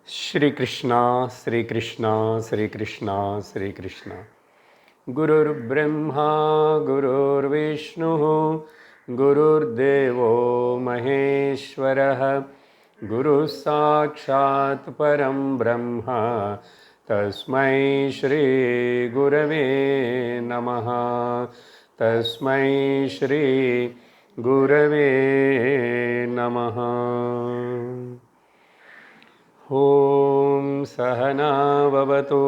Shri Krishna, Shri Krishna, Shri Krishna, Shri Krishna. Gurur Brahma, Gurur Vishnu, Gurur Devo Maheshwaraha, Guru Sakshat Param Brahma, Tasmai Shri Gurave Namaha, Tasmai Shri Gurave Namaha. ॐ सहना भवतु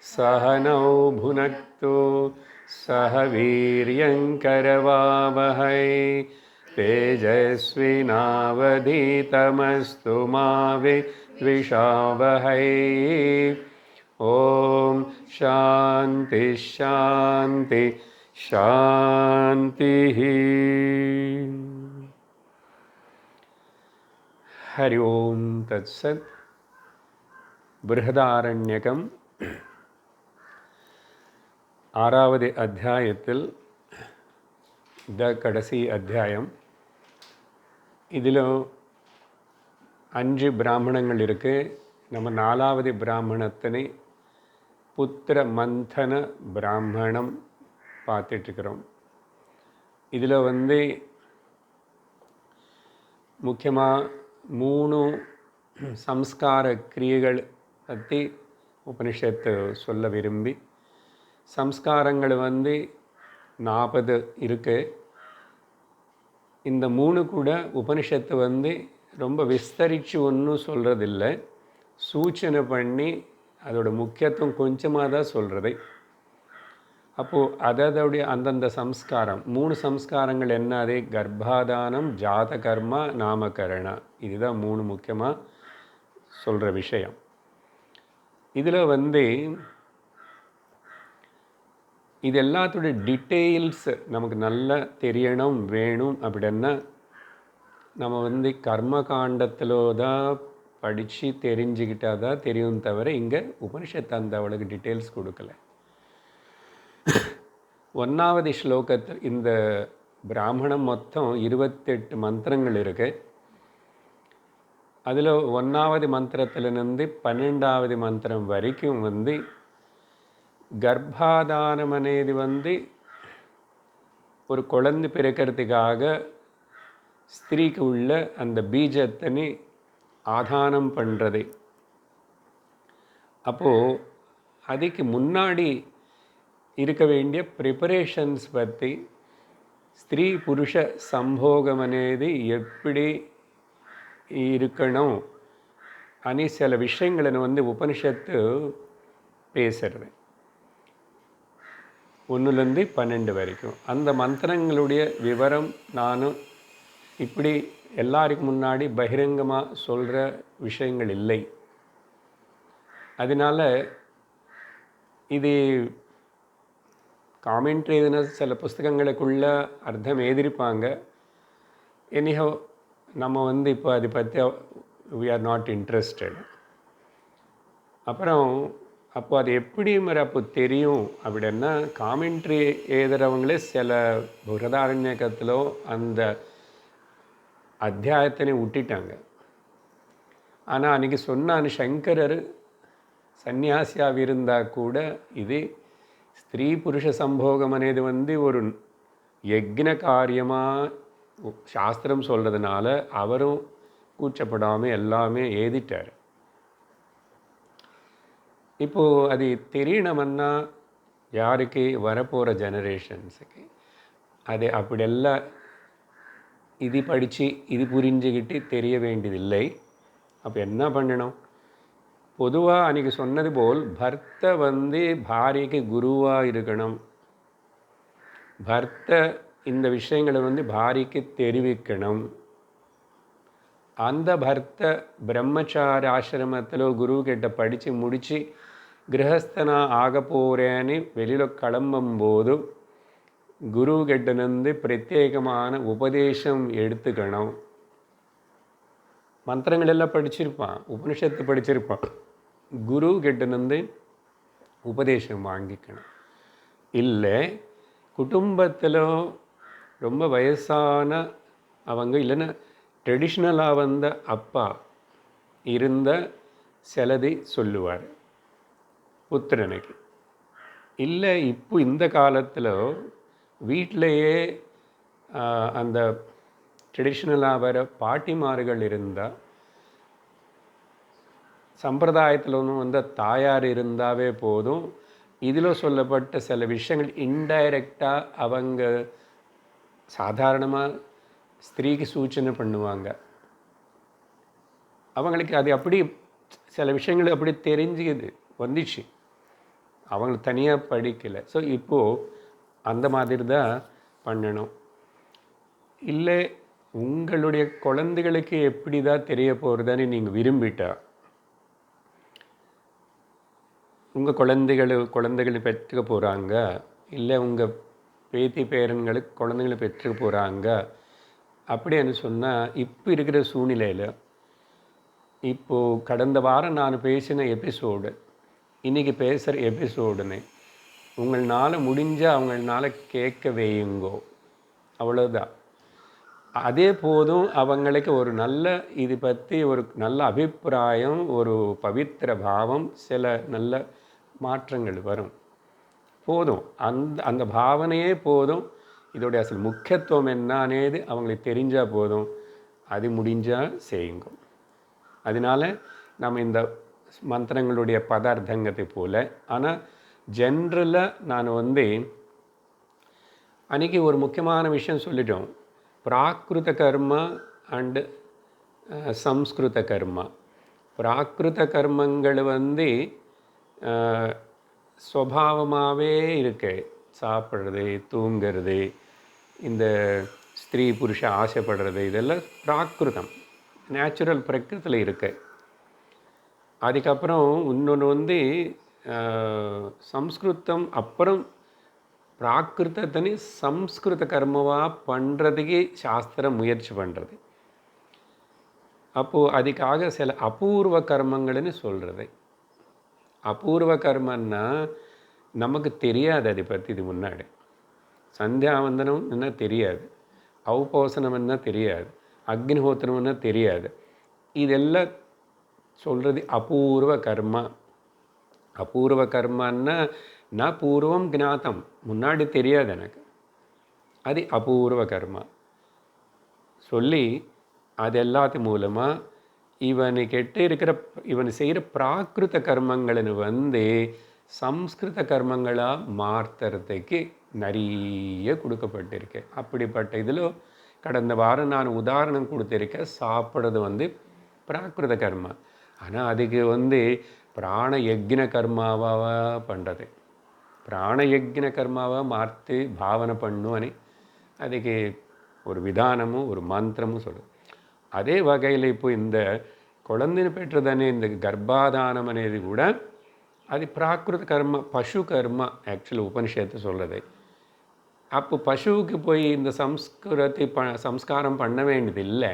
सहनौ भुनक्तु सह वीर्यङ्करवावहै तेजस्विनावधीतमस्तु मा विद्विषावहै ॐ शान्ति शान्ति शान्तिः हरि ओम तत्सत् बृहदारण्यकम ஆறாவது அத்தியாயத்தில் கடைசி அத்தியாயம். இதில் 5 பிராமணங்கள் இருக்குது. நம்ம 4வது பிராமணத்தினை புத்திர மந்தன பிராமணம் பார்த்துட்ருக்கிறோம். இதில் முக்கியமாக 3 சம்ஸ்கார கிரியைகள் பற்றி உபனிஷத்து சொல்ல விரும்பி, சம்ஸ்காரங்கள் 40 இருக்குது. இந்த 3 கூட உபனிஷத்து ரொம்ப விஸ்தரித்து ஒன்றும் சொல்கிறதில்லை, சூச்சனை பண்ணி அதோட முக்கியத்துவம் கொஞ்சமாக தான் சொல்கிறது. அப்போது அதோடைய அந்தந்த சம்ஸ்காரம் 3 சம்ஸ்காரங்கள் என்ன? அதே கர்ப்பாதானம், ஜாத கர்மா, நாமகரணா. இதுதான் 3 முக்கியமாக சொல்கிற விஷயம். இதில் இது எல்லாத்துடைய டீட்டெயில்ஸ் நமக்கு நல்லா தெரியணும் வேணும் அப்படின்னா நம்ம கர்ம காண்டத்தில் தான் படித்து தெரிஞ்சுக்கிட்டால் தான் தெரியும். தவிர இங்கே உபனிஷத்து அந்த அவளுக்கு டீட்டெயில்ஸ் கொடுக்கல. 1வது ஸ்லோகத்தில் இந்த பிராமணம் மொத்தம் 28 மந்திரங்கள் இருக்குது. அதில் 1வது மந்திரத்திலிருந்து 12வது மந்திரம் வரைக்கும் கர்ப்பாதானம் అనేది ஒரு குழந்தை பிறக்கிறதுக்காக ஸ்திரீக்கு உள்ள அந்த பீஜத்தினை ஆதானம் பண்ணுறது. அப்போது அதுக்கு முன்னாடி இருக்க வேண்டிய ப்ரிப்பரேஷன்ஸ் பற்றி, ஸ்திரீ புருஷ சம்போகம் అనేది எப்படி இருக்கணும் అని சில விஷயங்களை உபனிஷத்து பேசுறது. 1லேருந்து 12 வரைக்கும் அந்த மந்திரங்களுடைய விவரம் நானும் இப்படி எல்லாருக்கும் முன்னாடி பகிரங்கமாக சொல்கிற விஷயங்கள் இல்லை. அதனால் இது காமெண்ட்ரி எதுனா சில புஸ்தகங்களுக்குள்ள அர்த்தம் எழுதியிருப்பாங்க. எனிஹோ நம்ம இப்போ அதை பற்றி வி ஆர் நாட் இன்ட்ரெஸ்டட். அப்புறம் அப்போ அது எப்படி அப்போ தெரியும் அப்படின்னா, காமெண்ட்ரி எழுதுகிறவங்களே சில புரதாரண்யக்கத்திலோ அந்த அத்தியாயத்தினை விட்டுட்டாங்க. ஆனால் அன்றைக்கி சொன்னான் சங்கரர் சன்னியாசியாக இருந்தால் கூட இது ஸ்திரீ புருஷ சம்போகம் అనేది ஒரு யக்ஞ காரியமாக சாஸ்திரம் சொல்கிறதுனால அவரும் கூச்சப்படாமல் எல்லாமே எழுதிட்டார். இப்போது அது தெரியணும்னா யாருக்கு வரப்போகிற ஜெனரேஷன்ஸுக்கு அது அப்படியெல்லாம் இது படித்து இது புரிஞ்சுக்கிட்டு தெரிய வேண்டியதில்லை. அப்போ என்ன பண்ணணும்? பொதுவாக அன்றைக்கி சொன்னது போல் பர்த்த பாரியக்கு குருவாக இருக்கணும். பர்த்த இந்த விஷயங்களை பாரியக்கு தெரிவிக்கணும். அந்த பர்த்த பிரம்மச்சார ஆசிரமத்தில் குரு கிட்ட படித்து முடித்து கிரகஸ்தனா ஆக போகிறேன்னு வெளியில் கிளம்பும்போது குரு கிட்ட பிரத்யேகமான உபதேசம் எடுத்துக்கணும். மந்திரங்கள் எல்லாம் படிச்சிருப்பான், உபனிஷத்து படிச்சிருப்பான். குரு கிட்ட உபதேசம் வாங்கிக்கணும். இல்லை குடும்பத்தில் ரொம்ப வயசான அவங்க இல்லைன்னா ட்ரெடிஷ்னலாக வந்த அப்பா இருந்த சிலதை சொல்லுவார் புத்திரனுக்கு. இல்லை இப்போ இந்த காலத்தில் வீட்டிலையே அந்த ட்ரெடிஷ்னலாக வர பாட்டிமார்கள் இருந்தால், சம்பிரதாயத்தில் ஒன்று தாயார் இருந்தாவே போதும். இதில் சொல்லப்பட்ட சில விஷயங்கள் இன்டைரக்டாக அவங்க சாதாரணமாக ஸ்திரீக்கு சூச்சனை பண்ணுவாங்க. அவங்களுக்கு அது அப்படி சில விஷயங்கள் அப்படி தெரிஞ்சுக்குது வந்துச்சு, அவங்களுக்கு தனியாக படிக்கலை. ஸோ இப்போது அந்த மாதிரி தான் பண்ணணும். இல்லை உங்களுடைய குழந்தைகளுக்கு எப்படி தான் தெரிய போகிறதான்னு நீங்கள் விரும்பிட்டா, உங்கள் குழந்தைகள் பெற்றுக்க போகிறாங்க, இல்லை உங்கள் பேத்தி பேரன்களுக்கு குழந்தைகளை பெற்றுக்க போகிறாங்க அப்படின்னு சொன்னால், இப்போ இருக்கிற சூழ்நிலையில், இப்போது கடந்த வாரம் நான் பேசின எபிசோடு, இன்றைக்கி பேசுகிற எபிசோடுன்னு உங்களால் முடிஞ்சால் அவங்களால கேட்க வையுங்கோ, அவ்வளோதான். அதே போதும் அவங்களுக்கு ஒரு நல்ல இது பற்றி ஒரு நல்ல அபிப்பிராயம், ஒரு பவித்திர பாவம், சில நல்ல மாற்றங்கள் வரும். போதும், அந்த பாவனையே போதும். இதோடைய அசல் முக்கியத்துவம் என்னன்னேது அவங்களுக்கு தெரிஞ்சால் போதும். அது முடிஞ்சால் செய்யுங்க. அதனால் நம்ம இந்த மந்திரங்களுடைய பதார்த்தங்கத்தை போல், ஆனால் ஜென்ரலாக நான் அன்றைக்கி ஒரு முக்கியமான விஷயம் சொல்லிட்டோம். பிராகிருத கர்மா அண்டு சம்ஸ்கிருத கர்மா. பிராகிருத கர்மங்கள் சுபாவமாகவே இருக்கு. சாப்பிட்றது, தூங்கிறது, இந்த ஸ்திரீ புருஷ ஆசைப்படுறது, இதெல்லாம் பிராகிருதம், நேச்சுரல் பிரகிருத்தில் இருக்கு. அதுக்கப்புறம் இன்னொன்று சம்ஸ்கிருதம், அப்புறம் பிராகிருத்தனை சம்ஸ்கிருத கர்மவாக பண்ணுறதுக்கு சாஸ்திரம் முயற்சி பண்ணுறது. அப்போது அதுக்காக சில அபூர்வ கர்மங்கள்னு சொல்கிறது. அபூர்வ கர்மன்னா நமக்கு தெரியாது, அதை பற்றி இது முன்னாடி. சந்தியாவந்தனம் என்ன தெரியாது, ஔபோசனம் என்ன தெரியாது, அக்னிஹோத்திரம் என்ன தெரியாது. இதெல்லாம் சொல்கிறது அபூர்வ கர்மா. அபூர்வ கர்மான்னா நான் பூர்வம் ஞாத்தம், முன்னாடி தெரியாது எனக்கு, அது அபூர்வ கர்மா சொல்லி அது எல்லாத்து மூலமாக இவன் செய்கிற பிராகிருத கர்மங்களை சம்ஸ்கிருத கர்மங்களாக மாற்றுறதுக்கு நிறைய கொடுக்கப்பட்டிருக்கு. அப்படிப்பட்ட இதில் கடந்த வாரம் நான் உதாரணம் கொடுத்துருக்கேன். சாப்பிட்றது பிராகிருத கர்மா. ஆனால் அதுக்கு பிராண யக்ன கர்மாவாக பண்ணுறது, பிராண யக்ன கர்மாவாக மாற்றி பாவனை பண்ணுன்னு அதுக்கு ஒரு விதானமும் ஒரு மந்திரமும் சொல்லுது. அதே வகையில் இப்போ இந்த குழந்தைன்னு பெற்றதானே இந்த கர்ப்பாதானம் అనేది கூட அது பிராகிருத கர்மா, பசு கர்மா ஆக்சுவலி உபனிஷத்து சொல்கிறது. அப்போ பசுவுக்கு போய் இந்த சம்ஸ்காரம் பண்ண வேண்டியதில்லை.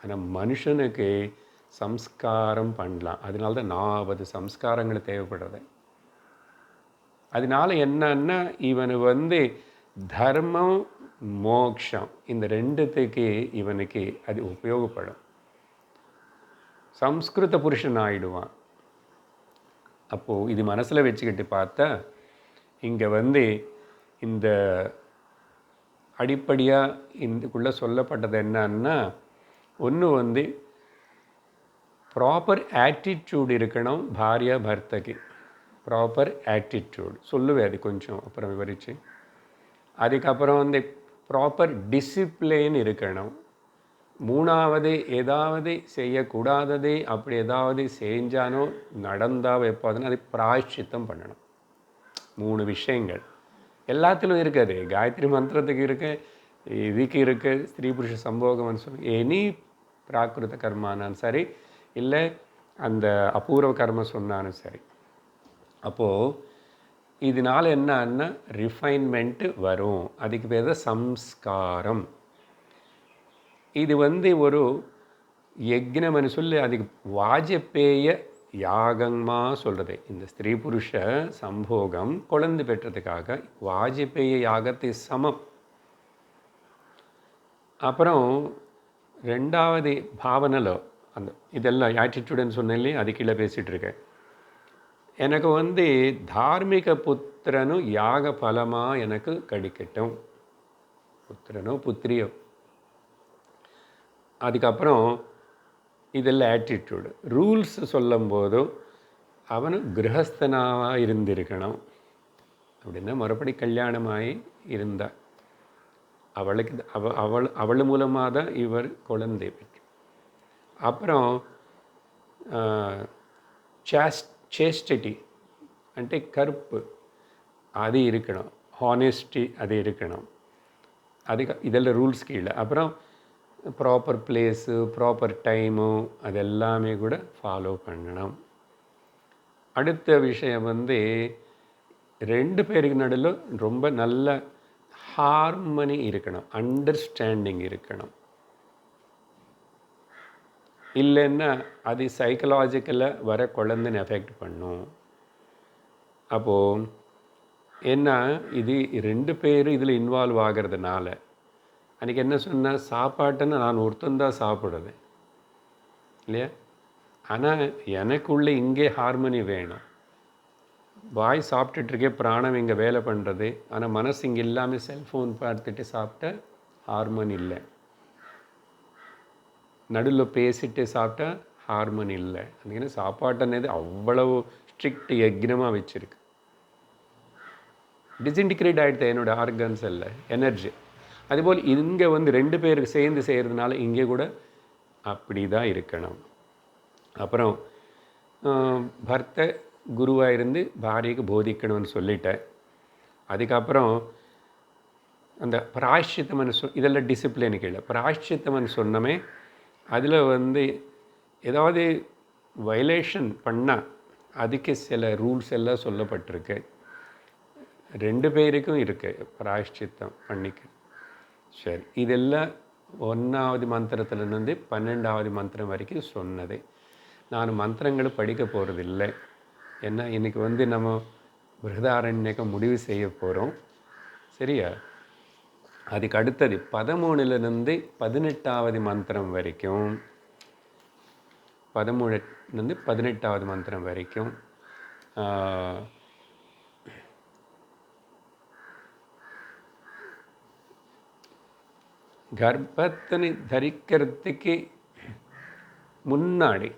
ஆனால் மனுஷனுக்கு சம்ஸ்காரம் பண்ணலாம். அதனால தான் 40 சம்ஸ்காரங்கள் தேவைப்படுறது. அதனால என்னன்னா இவனு தர்மம் மோக்ஷம் இந்த ரெண்டுத்துக்கு இவனுக்கு அது உபயோகப்படும். சம்ஸ்கிருத புருஷன் ஆயிடுவான். அப்போது இது மனசில் வச்சுக்கிட்டு பார்த்தா இங்கே இந்த அடிப்படையாக இதுக்குள்ளே சொல்லப்பட்டது என்னன்னா, ஒன்று ப்ராப்பர் ஆட்டிடியூட் இருக்கணும் பாரியா பர்த்தக்கு. ப்ராப்பர் ஆட்டிடியூட் சொல்லுவேன், அது கொஞ்சம் அப்புறம் விவரித்து. அதுக்கப்புறம் ப்ராப்பர் டிசிப்ளின் இருக்கணும். மூணாவது, ஏதாவது செய்யக்கூடாதது அப்படி ஏதாவது செஞ்சானோ நடந்தால் எப்போதுன்னு அது பிராயஷ்சித்தம் பண்ணணும். 3 விஷயங்கள் எல்லாத்திலும் இருக்குது. காயத்ரி மந்திரத்துக்கு இருக்கு, இதுக்கு இருக்குது, ஸ்திரீ புருஷ சம்போகம்னு சொல்லி எனி பிராகிருத கர்மானாலும் சரி, இல்லை அந்த அபூர்வ கர்மம் சொன்னாலும் சரி. அப்போது இதனால் என்னன்னா ரிஃபைன்மெண்ட்டு வரும். அதுக்கு பேர் சம்ஸ்காரம். இது ஒரு யக்னம்னு சொல்லி அதுக்கு வாஜபேய யாகமாக சொல்கிறது. இந்த ஸ்திரீ புருஷ சம்போகம் குழந்தை பெற்றதுக்காக வாஜபேய யாகத்தை சமம். அப்புறம் ரெண்டாவது பாவனையில் அந்த இதெல்லாம் ஆட்டிடியூடுன்னு சொன்னேன், அது கீழே பேசிகிட்டு இருக்கேன். எனக்கு வந்து தார்மீக புத்திரனும் யாக பலமாக எனக்கு கிடைக்கட்டும், புத்திரனோ புத்திரியோ. அதுக்கப்புறம் இதெல்லாம் ஆட்டிடியூடு. ரூல்ஸ் சொல்லும் போதும் அவனு கிரகஸ்தனாக இருந்திருக்கணும். அப்படின்னா மறுபடி கல்யாணமாகி இருந்தாள், அவளுக்கு அவள் மூலமாக தான் இவர் குழந்தை. அப்புறம் சேஸ்டிட்டி అంటే கருப்பு அது இருக்கணும், ஹானெஸ்டி அது இருக்கணும். இதெல்லாம் ரூல்ஸ் கீழே. அப்புறம் ப்ராப்பர் பிளேஸு, ப்ராப்பர் டைமு அதெல்லாமே கூட ஃபாலோ பண்ணணும். அடுத்த விஷயம் வந்து 2 பேருக்கு நடுவில் ரொம்ப நல்ல ஹார்மனி இருக்கணும், அண்டர்ஸ்டாண்டிங் இருக்கணும். இல்லைன்னா அது சைக்கலாஜிக்கலாக வர குழந்தைன்னு எஃபெக்ட் பண்ணும். அப்போது என்ன, இது 2 பேர் இதில் இன்வால்வ் ஆகிறதுனால அன்றைக்கி என்ன சொன்னால், சாப்பாட்டுன்னு நான் ஒருத்தந்தான் சாப்பிடுறது இல்லையா. ஆனால் எனக்குள்ளே இங்கே ஹார்மனி வேணும். வாய் சாப்பிட்டுட்ருக்கே, பிராணம் இங்கே வேலை பண்ணுறது, ஆனால் மனசு இங்கே இல்லாமல் செல்ஃபோன் பார்த்துட்டு சாப்பிட்டா ஹார்மோன் இல்லை. நடுவில் பேசிட்டு சாப்பிட்டா ஹார்மோன் இல்லை. అందుకని சாப்பாட்டு అనేది அவ்வளவு ஸ்ட்ரிக்ட் யக்னமாக வச்சுருக்கு. டிஸ்இன்டிகிரேட் ஆகிடுது என்னோட ஆர்கன்ஸ் இல்லை, எனர்ஜி. அதுபோல் இங்கே வந்து 2 பேருக்கு சேர்ந்து செய்கிறதுனால இங்கே கூட அப்படி தான் இருக்கணும். அப்புறம் பர்த்த குருவாக இருந்து பாரியக்கு போதிக்கணும்னு சொல்லிட்டேன். அதுக்கப்புறம் அந்த பிராயஷ்சித்தம்னு இதெல்லாம் டிசிப்ளின் கீழே பிராயஷ்சித்தம்னு சொன்னமே, அதில் வந்து ஏதாவது வயலேஷன் பண்ணால் அதுக்கு சில ரூல்ஸ் எல்லாம் சொல்லப்பட்டிருக்கு. 2 பேருக்கும் இருக்குது பிராயஷ்சித்தம் பண்ணிக்க. சரி, இதெல்லாம் 1வது மந்திரத்துலேருந்து 12வது மந்திரம் வரைக்கும் சொன்னது. நான் மந்திரங்களை படிக்க போகிறதில்லை, ஏன்னா இன்றைக்கி வந்து நம்ம பிருஹதாரண்யகம் முடிவு செய்ய போகிறோம். சரியா? அதுக்கு அடுத்தது 13லேருந்து 18வது மந்திரம் வரைக்கும், 13லேருந்து 18வது மந்திரம் வரைக்கும் கர்ப்பத்தினை தரிக்கிறதுக்கு முன்னாடி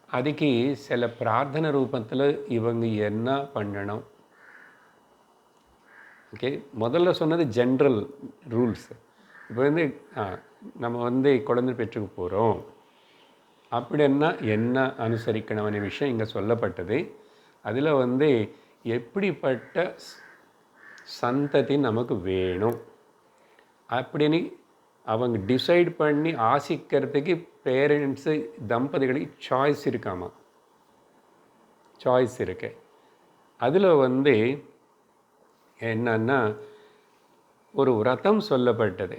அதுக்கு சில பிரார்த்தனை ரூபத்தில் இவங்க என்ன பண்ணணும். ஓகே, முதல்ல சொன்னது ஜென்ரல் ரூல்ஸ். இப்போ வந்து நம்ம வந்து குழந்தை பெற்றுக்க போகிறோம் அப்படின்னா என்ன அனுசரிக்கணும்னு விஷயம் இங்கே சொல்லப்பட்டது. அதில் வந்து எப்படிப்பட்ட சந்ததி நமக்கு வேணும் அப்படின்னு அவங்க டிசைட் பண்ணி ஆசிக்கிறதுக்கு பேரண்ட்ஸு தம்பதிகளுக்கு சாய்ஸ் இருக்காமா, சாய்ஸ் இருக்கு. அதில் வந்து என்னன்னா ஒரு விரதம் சொல்லப்பட்டது,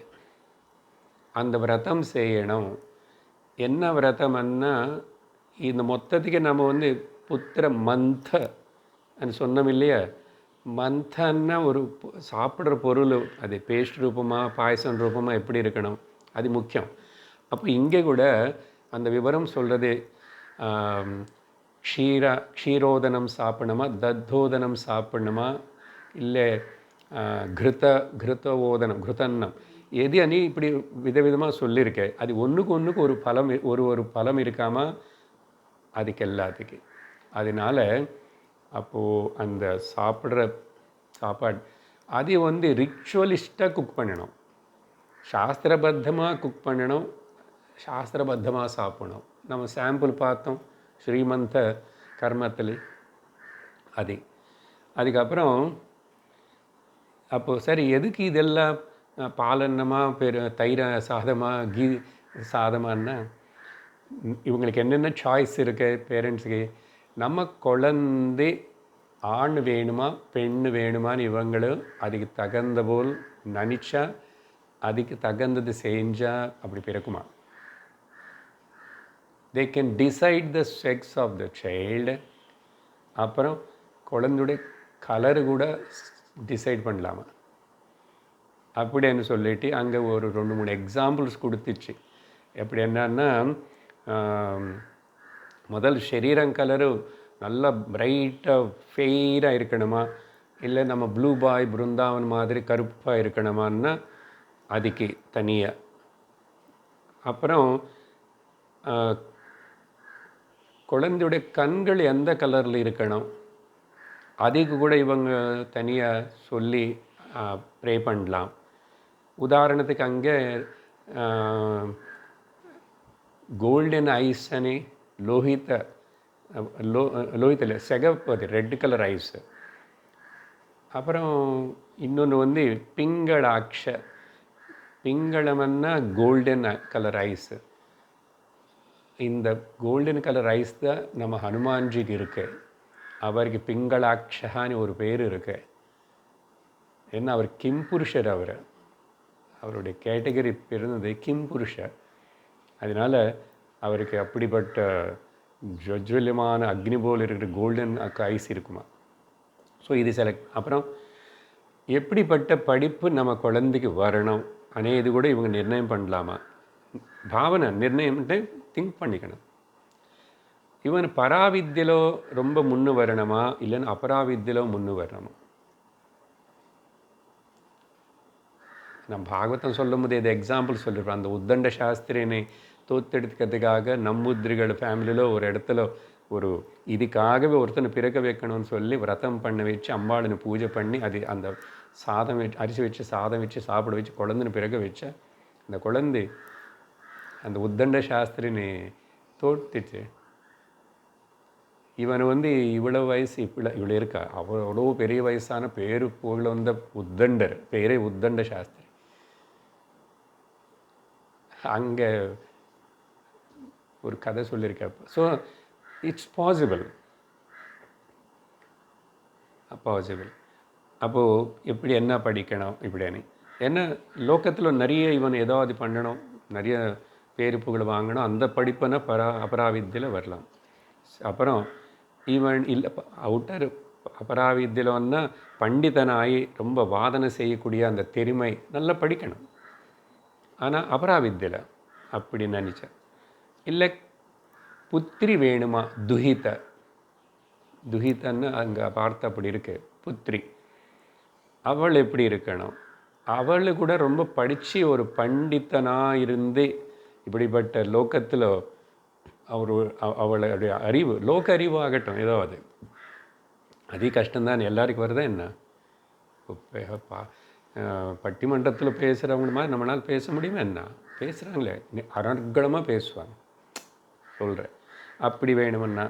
அந்த விரதம் செய்யணும். என்ன விரதம்னா, இந்த மொத்தத்துக்கு நம்ம வந்து புத்திர மந்த சொன்னோம் இல்லையா. மந்தன்னா ஒரு சாப்பிட்ற பொருள், அது பேஸ்ட் ரூபமாக பாயசம் ரூபமாக எப்படி இருக்கணும், அது முக்கியம். அப்போ இங்கே கூட அந்த விவரம் சொல்கிறது, க்ஷீரோதனம் சாப்பிடணுமா, தத்தோதனம் சாப்பிடணுமா, இல்லை கிருத்தோதனம் கிருத்தன்னம் எது அணி, இப்படி விதவிதமாக சொல்லியிருக்கேன். அது ஒன்றுக்கு ஒரு பலம், ஒரு பலம் இருக்காமா அதுக்கு எல்லாத்துக்கு. அதனால் அப்போது அந்த சாப்பிட்ற சாப்பாடு அது வந்து ரிச்சுவலிஸ்ட்டாக குக் பண்ணணும், சாஸ்திரபத்தமாக குக் பண்ணணும், சாஸ்திரபத்தமாக சாப்பிடணும். நம்ம சாம்பிள் பார்த்தோம் ஸ்ரீமந்த கர்மத்தில். அதுக்கப்புறம் அப்போது சரி, எதுக்கு இதெல்லாம் பாலன்னமாக தயிர சாதமாக கீ சாதமானா, இவங்களுக்கு என்னென்ன சாய்ஸ் இருக்குது பேரண்ட்ஸுக்கு. நம்ம குழந்தை ஆண் வேணுமா பெண் வேணுமான்னு இவங்களும் அதுக்கு தகுந்த போல் நினச்சா, அதுக்கு தகுந்தது செஞ்சால் அப்படி பிறக்குமா. they can decide the sex of the child. அப்புறம் குழந்தையுடைய கலரு கூட டிசைட் பண்ணலாமா. அப்படின்னு சொல்லிட்டு அங்கே ஒரு 2-3 எக்ஸாம்பிள்ஸ் கொடுத்துச்சு. எப்படி என்னன்னா, முதல் சரீரம் கலரு நல்லா பிரைட்டாக ஃபெயிராக இருக்கணுமா, இல்லை நம்ம ப்ளூ பாய் பிருந்தாவன் மாதிரி கருப்பாக இருக்கணுமான்னா அதுக்கு தனியாக. அப்புறம் குழந்தையுடைய கண்கள் எந்த கலரில் இருக்கணும், அதுக்கு கூட இவங்க தனியாக சொல்லி ப்ரே பண்ணலாம். உதாரணத்துக்கு அங்கே கோல்டன் ஐஸ் అని லோஹித்தில் சிகப்பு, அது ரெட் கலர் ஐஸு. அப்புறம் இன்னொன்று வந்து பிங்களாட்ச, பிங்களமன்னா கோல்டன் கலர் ஐஸு. இந்த கோல்டன் கலர் ஐஸ் தான் நம்ம ஹனுமான்ஜிக்கு இருக்கு. அவருக்கு பிங்களாட்சகான்னு ஒரு பேர் இருக்கு. ஏன்னா அவர் கிம்புருஷர், அவருடைய கேட்டகரி பிறந்தது கிம்புருஷர். அதனால் அவருக்கு அப்படிப்பட்ட ஜுவல்யமான அக்னி போல் இருக்கிற கோல்டன் ஐஸ் இருக்குமா. ஸோ இது அப்புறம் எப்படிப்பட்ட படிப்பு நம்ம குழந்தைக்கு வரணும் அனே இது கூட இவங்க நிர்ணயம் பண்ணலாமா, பாவனை நிர்ணயம்ட்டு திங்க் பண்ணிக்கணும். இவன் பராவித்தியிலோ ரொம்ப முன்னு வரணுமா, இல்லைன்னா அபராவித்தியிலோ முன்னு வரணுமா. நான் பாகவதம் சொல்லும் போது இது எக்ஸாம்பிள் சொல்லியிருப்பேன். அந்த உத்தண்ட சாஸ்திரினை தோத்தெடுக்கிறதுக்காக நம்பூதிரிகள் ஃபேமிலியில் ஒரு இடத்துல ஒரு இதுக்காகவே ஒருத்தனை பிறக்க வைக்கணும்னு சொல்லி விரதம் பண்ண வச்சு அம்பாளுன்னு பூஜை பண்ணி அது அந்த சாதம் வச்சு அரிசி வச்சு சாதம் வச்சு சாப்பிட வச்சு குழந்தைன்னு பிறக்க வச்ச அந்த குழந்தை அந்த உத்தண்ட சாஸ்திரின்னு தோத்துச்சு. இவன் வந்து இவ்வளோ வயசு இவ்வளோ இருக்கா, அவ்வளோ பெரிய வயசான பேரு புகழ வந்த உத்தண்டர், பேரே உத்தண்ட சாஸ்திரி. அங்கே ஒரு கதை சொல்லியிருக்க. So it's possible. அப்போது எப்படி என்ன படிக்கணும் இப்படின்னு, ஏன்னா லோக்கத்தில் நிறைய இவன் ஏதாவது பண்ணணும், நிறைய பேரு புகழ் வாங்கணும், அந்த படிப்புனா அபராவித்தியில் வரலாம். அப்புறம் இவன் இல்லை அவுட்டர் அபராவித்தியில் வந்தால் பண்டிதனாகி ரொம்ப வாதனை செய்யக்கூடிய அந்த திறமை நல்லா படிக்கணும். ஆனால் அபராவித்தியில் அப்படி நினச்சேன். இல்லை புத்திரி வேணுமா, துஹிதன்னு அங்கே பார்த்து அப்படி இருக்கு. புத்திரி அவள் எப்படி இருக்கணும், அவள் கூட ரொம்ப படித்து ஒரு பண்டிதனாக இருந்து இப்படிப்பட்ட லோக்கத்தில் அவளுடைய அறிவு லோக அறிவு ஆகட்டும். ஏதோ அது கஷ்டம்தான், எல்லாருக்கும் வருதா என்ன. பட்டிமன்றத்தில் பேசுகிறவங்க மாதிரி நம்மளால் பேச முடியுமா என்ன, பேசுகிறாங்களே அனர்களமாக பேசுவாங்க. சொல்கிறேன் அப்படி வேணுமன்னா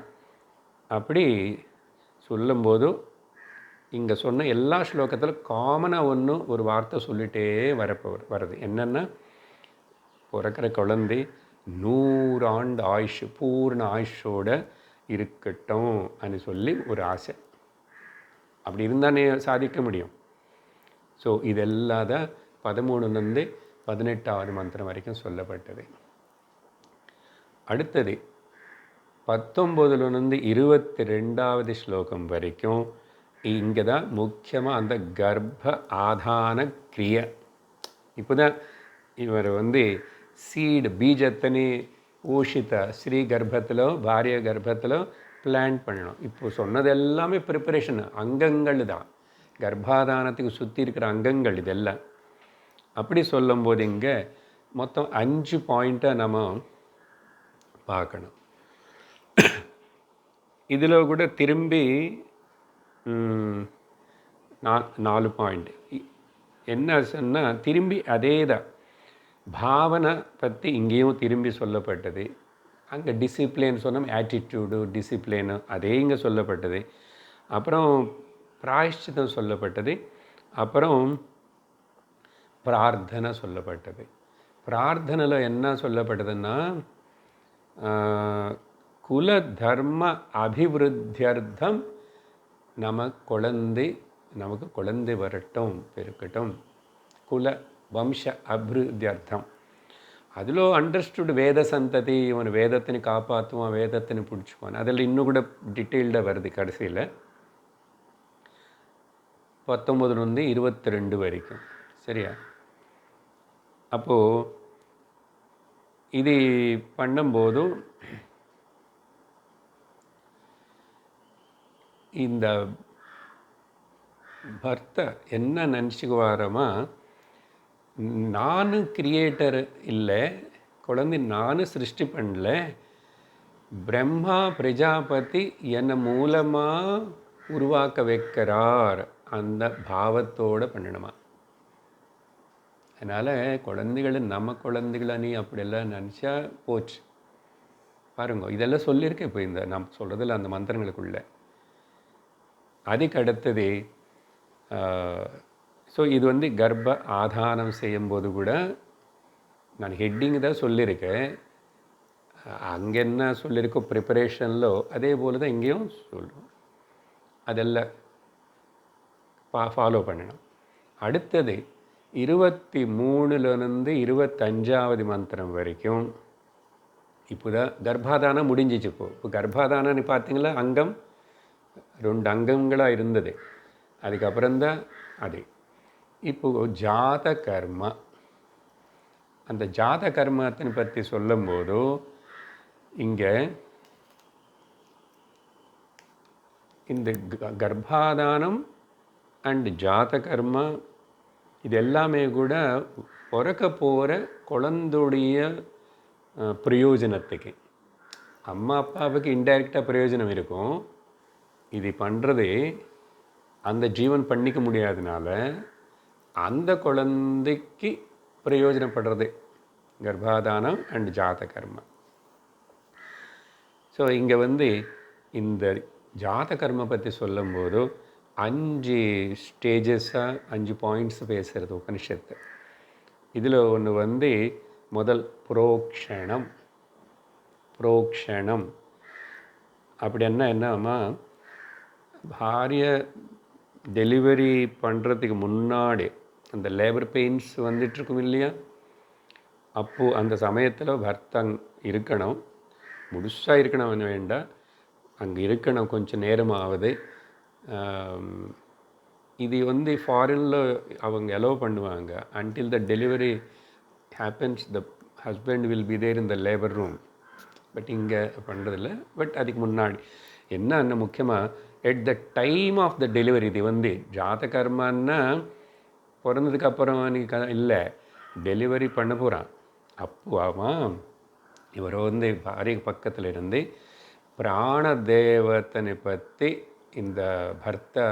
அப்படி சொல்லும்போது இங்கே சொன்ன எல்லா ஸ்லோகத்தில் காமனாக ஒரு வார்த்தை சொல்லிகிட்டே வருது. என்னென்னா பிறக்கிற குழந்தை 100 ஆண்டு ஆயுஷ் பூர்ண ஆயுஷோடு இருக்கட்டும் அப்படின்னு சொல்லி ஒரு ஆசை. அப்படி இருந்தானே சாதிக்க முடியும். ஸோ இதெல்லாம் தான் 13லேருந்து 18வது மந்திரம் வரைக்கும் சொல்லப்பட்டது. அடுத்தது 19லேருந்து 22வது ஸ்லோகம் வரைக்கும் இங்கே தான் முக்கியமாக அந்த கர்ப்ப ஆதான கிரியை. இப்போ தான் இவர் சீடு பீஜத்தனி ஊஷித்த ஸ்ரீ கர்ப்பத்தில் பாரிய கர்ப்பத்தில் பிளான் பண்ணணும். இப்போ சொன்னது எல்லாமே ப்ரிப்பரேஷன் அங்கங்கள் தான், கர்ப்பாதானத்துக்கு சுற்றி இருக்கிற அங்கங்கள் இதெல்லாம். அப்படி சொல்லும்போது இங்கே மொத்தம் 5 பாயிண்ட்டை நம்ம பார்க்கணும். இதில் கூட திரும்பி 4 பாயிண்ட் என்ன சொன்னால் திரும்பி அதே தான் பாவனை பற்றி இங்கேயும் திரும்பி சொல்லப்பட்டது. அங்கே டிசிப்ளின் சொன்னோம், ஆட்டிடியூடு டிசிப்ளினு அதே இங்கே சொல்லப்பட்டது. அப்புறம் பிராயஷ்சித்தம் சொல்லப்பட்டது. அப்புறம் பிரார்த்தனை சொல்லப்பட்டது. பிரார்த்தனையில் என்ன சொல்லப்பட்டதுன்னா குல தர்ம அபிவிருத்தியர்த்தம் நமக்கு குழந்தை வரட்டும் பெருக்கட்டும், குல வம்ச அபிவிருத்தியர்த்தம். அதில் அண்டர்ஸ்டுட் வேத சந்ததி, இவன் வேதத்தினை காப்பாற்றுவான், வேதத்தினை பிடிச்சுவான். அதில் இன்னும் கூட டீட்டெயில்டாக வருது கடைசியில் 19லேருந்து 22 வரைக்கும். சரியா? அப்போது இது பண்ணும்போதும் இந்த பர்த்த என்ன நினச்சிக்குவாரமா, நானும் கிரியேட்டர் இல்லை, குழந்தை நானும் சிருஷ்டி பண்ணல, பிரம்மா பிரஜாபதி என்னை மூலமாக உருவாக்க வைக்கிறார், அந்த பாவத்தோடு பண்ணணுமா. அதனால் குழந்தைகளை நம்ம குழந்தைகளை நீ அப்படியெல்லாம் நினச்சா போச்சு. பாருங்க, இதெல்லாம் சொல்லியிருக்கேன் இப்போ இந்த நான் சொல்கிறதில்ல அந்த மந்திரங்களுக்குள்ள. அதுக்கு அடுத்தது ஸோ இது வந்து கர்ப்ப ஆதானம் செய்யும்போது கூட நான் ஹெட்டிங் தான் சொல்லியிருக்கேன். அங்கே என்ன சொல்லியிருக்கோ ப்ரிப்பரேஷனில் அதே போல் தான் இங்கேயும் சொல்லுவோம். அதெல்லாம் ஃபாலோ பண்ணணும். அடுத்தது 23லேருந்து 25வது மந்திரம் வரைக்கும் இப்போ தான் கர்ப்பாதானம் முடிஞ்சிச்சு. இப்போ கர்ப்பாதானம்னு பார்த்தீங்களா, அங்கம் 2 அங்கங்களாக இருந்தது. அதுக்கப்புறம்தான் அது. இப்போது ஜாத கர்மா, அந்த ஜாத கர்மத்தினை பற்றி சொல்லும்போது இங்கே இந்த கர்ப்பாதானம் அண்ட் ஜாத கர்மா இது எல்லாமே கூட பிறக்க போகிற குழந்தைய பிரயோஜனத்துக்கு. அம்மா அப்பாவுக்கு இன்டைரக்டாக பிரயோஜனம் இருக்கும். இது பண்ணுறது அந்த ஜீவன் பண்ணிக்க முடியாதனால அந்த குழந்தைக்கு பிரயோஜனப்படுறது கர்ப்பாதானம் அண்ட் ஜாத கர்மா. ஸோ இங்கே வந்து இந்த ஜாத கர்மா பற்றி சொல்லும்போது 5 ஸ்டேஜஸாக 5 பாயிண்ட்ஸ் பேசுகிறது உபனிஷத்து. இதில் ஒன்று வந்து முதல் புரோக்ஷணம். புரோக்ஷணம் அப்படின்னா என்னன்னா, பாரிய டெலிவரி பண்ணுறதுக்கு முன்னாடி அந்த லேபர் பெயின்ஸ் வந்துட்டுருக்கும் இல்லையா, அப்போது அந்த சமயத்தில் பர்த்தங் இருக்கணும், முழுசாக இருக்கணும் வேண்டாம், அங்கே இருக்கணும் கொஞ்சம் நேரமாவது. இது வந்து ஃபாரினில் அவங்க அலோவ் பண்ணுவாங்க. Until the delivery happens the husband will be there in the labour room. But இங்கே பண்ணுறதில்ல. பட் அதுக்கு முன்னாடி என்ன முக்கியமாக at the time of the delivery, இது வந்து ஜாத கர்மான்னா பிறந்ததுக்கப்புறம் நீ இல்லை, டெலிவரி பண்ண போகிறான். அப்போ அவன் இவர் வந்து பாரிய பக்கத்தில் இருந்து பிராண தேவத்தனை பற்றி இந்த பர்த்தா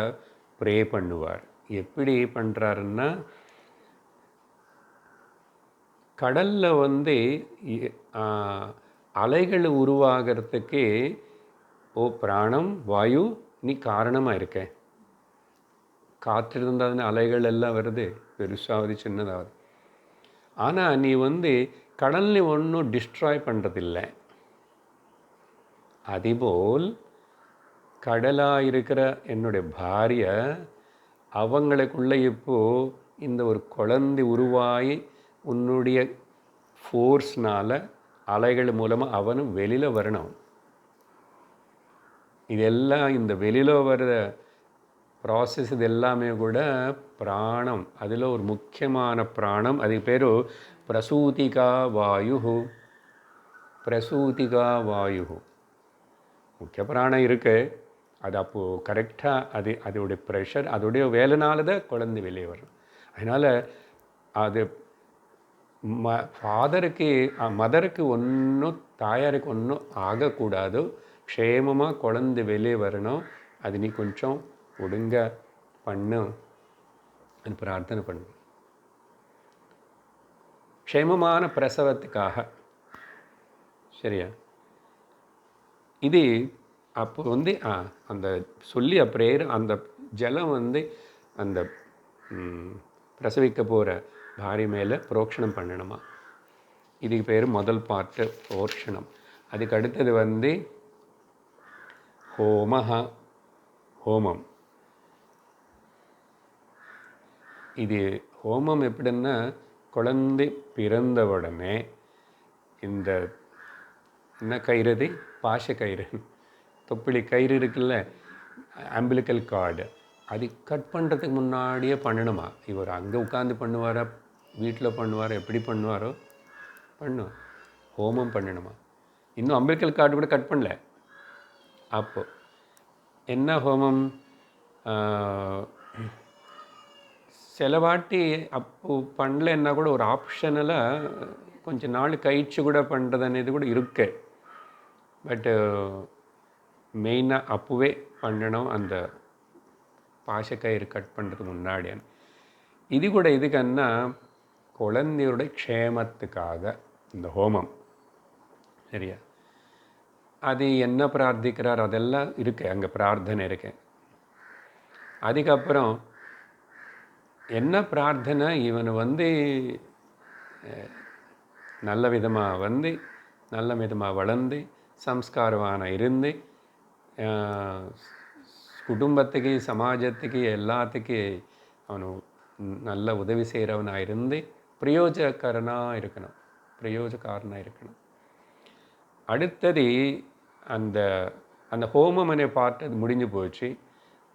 ப்ரே பண்ணுவார். எப்படி பண்ணுறாருன்னா, கடலில் வந்து அலைகள் உருவாகிறதுக்கு ஓ பிராணம் வாயு நீ காரணமாக இருக்க. காற்று இருந்தால் அலைகள் எல்லாம் வருது, பெருசாவது சின்னதாவது. ஆனால் நீ வந்து கடலில் ஒன்றும் டிஸ்ட்ராய் பண்ணுறதில்லை. அதுபோல் கடலாக இருக்கிற என்னுடைய பாரிய அவங்களுக்குள்ளே இப்போது இந்த ஒரு குழந்தை உருவாகி உன்னுடைய ஃபோர்ஸ்னால் அலைகள் மூலமாக அவனும் வெளியில் வரணும். இதெல்லாம் இந்த வெளியில் வர்ற ப்ராசஸ் இது எல்லாமே கூட பிராணம். அதில் ஒரு முக்கியமான பிராணம், அதுக்கு பேர் பிரசூதிகா வாயு. பிரசூதிகா வாயு முக்கிய பிராணம் இருக்குது. அது அப்போது கரெக்டாக அதோடைய ப்ரெஷர் அதோடைய வேலைனால தான் குழந்தை வெளியே வரும். அதனால் அது ஃபாதருக்கு மதருக்கு ஒன்றும் தாயாருக்கு ஒன்றும் ஆகக்கூடாது, க்ஷேமமாக குழந்தை வெளியே வரணும். அது நீ கொஞ்சம் ஒழுங்க பண்ணு, அது பிரார்த்தனை பண்ணு. க்ஷேமமான பிரசவத்துக்காக. சரியா? இது அப்போ வந்து அந்த சொல்லி ப்ரேயர், அந்த ஜலம் வந்து அந்த பிரசவிக்க போகிற பாரி மேலே புரோக்ஷணம் பண்ணணுமா. இதுக்கு பேர் முதல் பார்ட்டு புரோக்ஷணம். அதுக்கு அடுத்தது வந்து ஹோமம். இது ஹோமம் எப்படின்னா, குழந்தை பிறந்த உடனே இந்த என்ன கயிறு, பாச கயிறு, தொப்பிளி கயிறு இருக்குல்ல, அம்பிளிக்கல் கார்டு, அது கட் பண்ணுறதுக்கு முன்னாடியே பண்ணணுமா. இவர் அங்கே உட்காந்து பண்ணுவாரா வீட்டில் பண்ணுவாரோ எப்படி பண்ணுவாரோ பண்ணும். ஹோமம் பண்ணணுமா? இன்னும் அம்பிளிக்கல் கார்டு கூட கட் பண்ணல. அப்போது என்ன ஹோமம்? சில வாட்டி அப்போ பண்ணலன்னா கூட ஒரு ஆப்ஷனலாக கொஞ்சம் நாள் கழிச்சு கூட பண்ணுறதுன்னு கூட இருக்கு. பட்டு மெயினாக அப்போவே பண்ணணும், அந்த பாசக்கயிறு கட் பண்ணுறதுக்கு முன்னாடி. இது கூட எதுக்குன்னா குழந்தையோட க்ஷேமத்துக்காக இந்த ஹோமம். சரியா? அது என்ன பிரார்த்திக்கிறார் அதெல்லாம் இருக்கு, அங்கே பிரார்த்தனை இருக்கு. அதுக்கப்புறம் என்ன பிரார்த்தனை? இவனை நல்ல விதமாக நல்ல விதமாக வளர்ந்து சம்ஸ்காரவான இருந்து குடும்பத்துக்கு சமாஜத்துக்கு எல்லாத்துக்கு அவனு நல்ல உதவி செய்கிறவனாக இருந்து பிரயோஜனக்காரனாக இருக்கணும். அடுத்தது அந்த அந்த ஹோமமனை பார்த்து அது முடிஞ்சு போச்சு.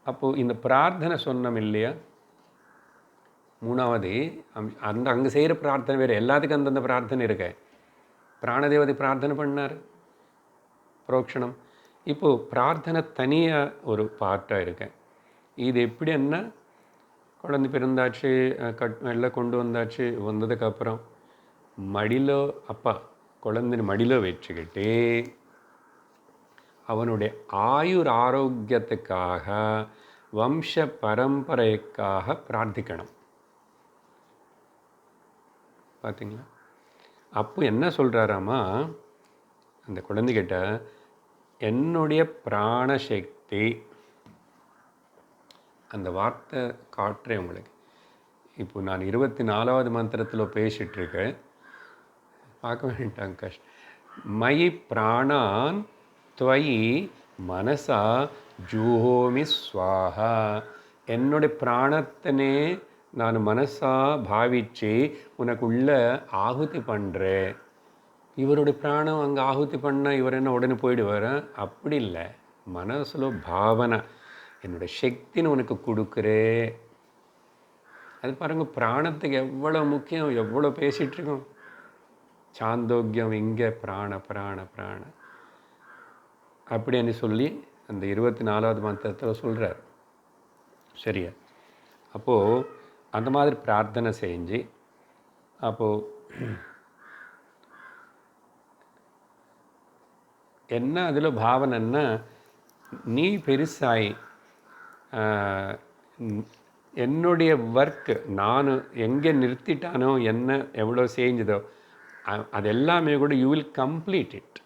அப்போது இந்த பிரார்த்தனை சொன்னோம் இல்லையா, மூணாவது அங்கே செய்கிற பிரார்த்தனை வேறு. எல்லாத்துக்கும் அந்தந்த பிரார்த்தனை இருக்க. பிராணதேவதை பிரார்த்தனை பண்ணார் புரோக்ஷணம். இப்போது பிரார்த்தனை தனியாக ஒரு பார்ட்டாக இருக்கேன். இது எப்படின்னா குழந்தை பிறந்தாச்சு, எல்லாம் கொண்டு வந்ததுக்கப்புறம் மடியில் அப்பா குழந்தை மடியில் வச்சுக்கிட்டு அவனுடைய ஆயுர் ஆரோக்கியத்துக்காக வம்ச பரம்பரைக்காக பிரார்த்திக்கணும். பார்த்தீங்களா? அப்போ என்ன சொல்கிறாராமா அந்த குழந்தைகிட்ட, என்னுடைய பிராணசக்தி, அந்த வார்த்தை காட்டுறேன் உங்களுக்கு. இப்போ நான் 24வது மந்திரத்தில் பேசிகிட்ருக்கேன், பார்க்க வேண்டாம் கஷ்டம். மயி பிராணான் துவயி மனசா ஜூஹோமி ஸ்வாஹா. என்னுடைய பிராணத்தினே நான் மனசாக பாவிச்சு உனக்குள்ள ஆகுதி பண்ணுறேன். இவருடைய பிராணம் அங்கே ஆகுதி பண்ணால் இவர் என்ன உடனே போயிடுவார்? அப்படி இல்லை. மனசில் பாவனை, என்னுடைய சக்தின்னு உனக்கு கொடுக்குறே. அது பாருங்கள், பிராணத்துக்கு எவ்வளோ முக்கியம், எவ்வளோ பேசிகிட்ருக்கோம். சாந்தோக்கியம் இங்கே பிராண பிராண பிராண அப்படின்னு சொல்லி அந்த 24வது மந்திரத்தில் சொல்கிறார். சரியா? அப்போது அந்த மாதிரி பிரார்த்தனை செஞ்சு, அப்போது என்ன அதில் பாவனைன்னா, நீ பெருசாய் என்னுடைய ஒர்க்கு நான் எங்கே நிறுத்திட்டானோ, என்ன எவ்வளோ செஞ்சதோ அது எல்லாமே கூட யூ வில் கம்ப்ளீட் இட்.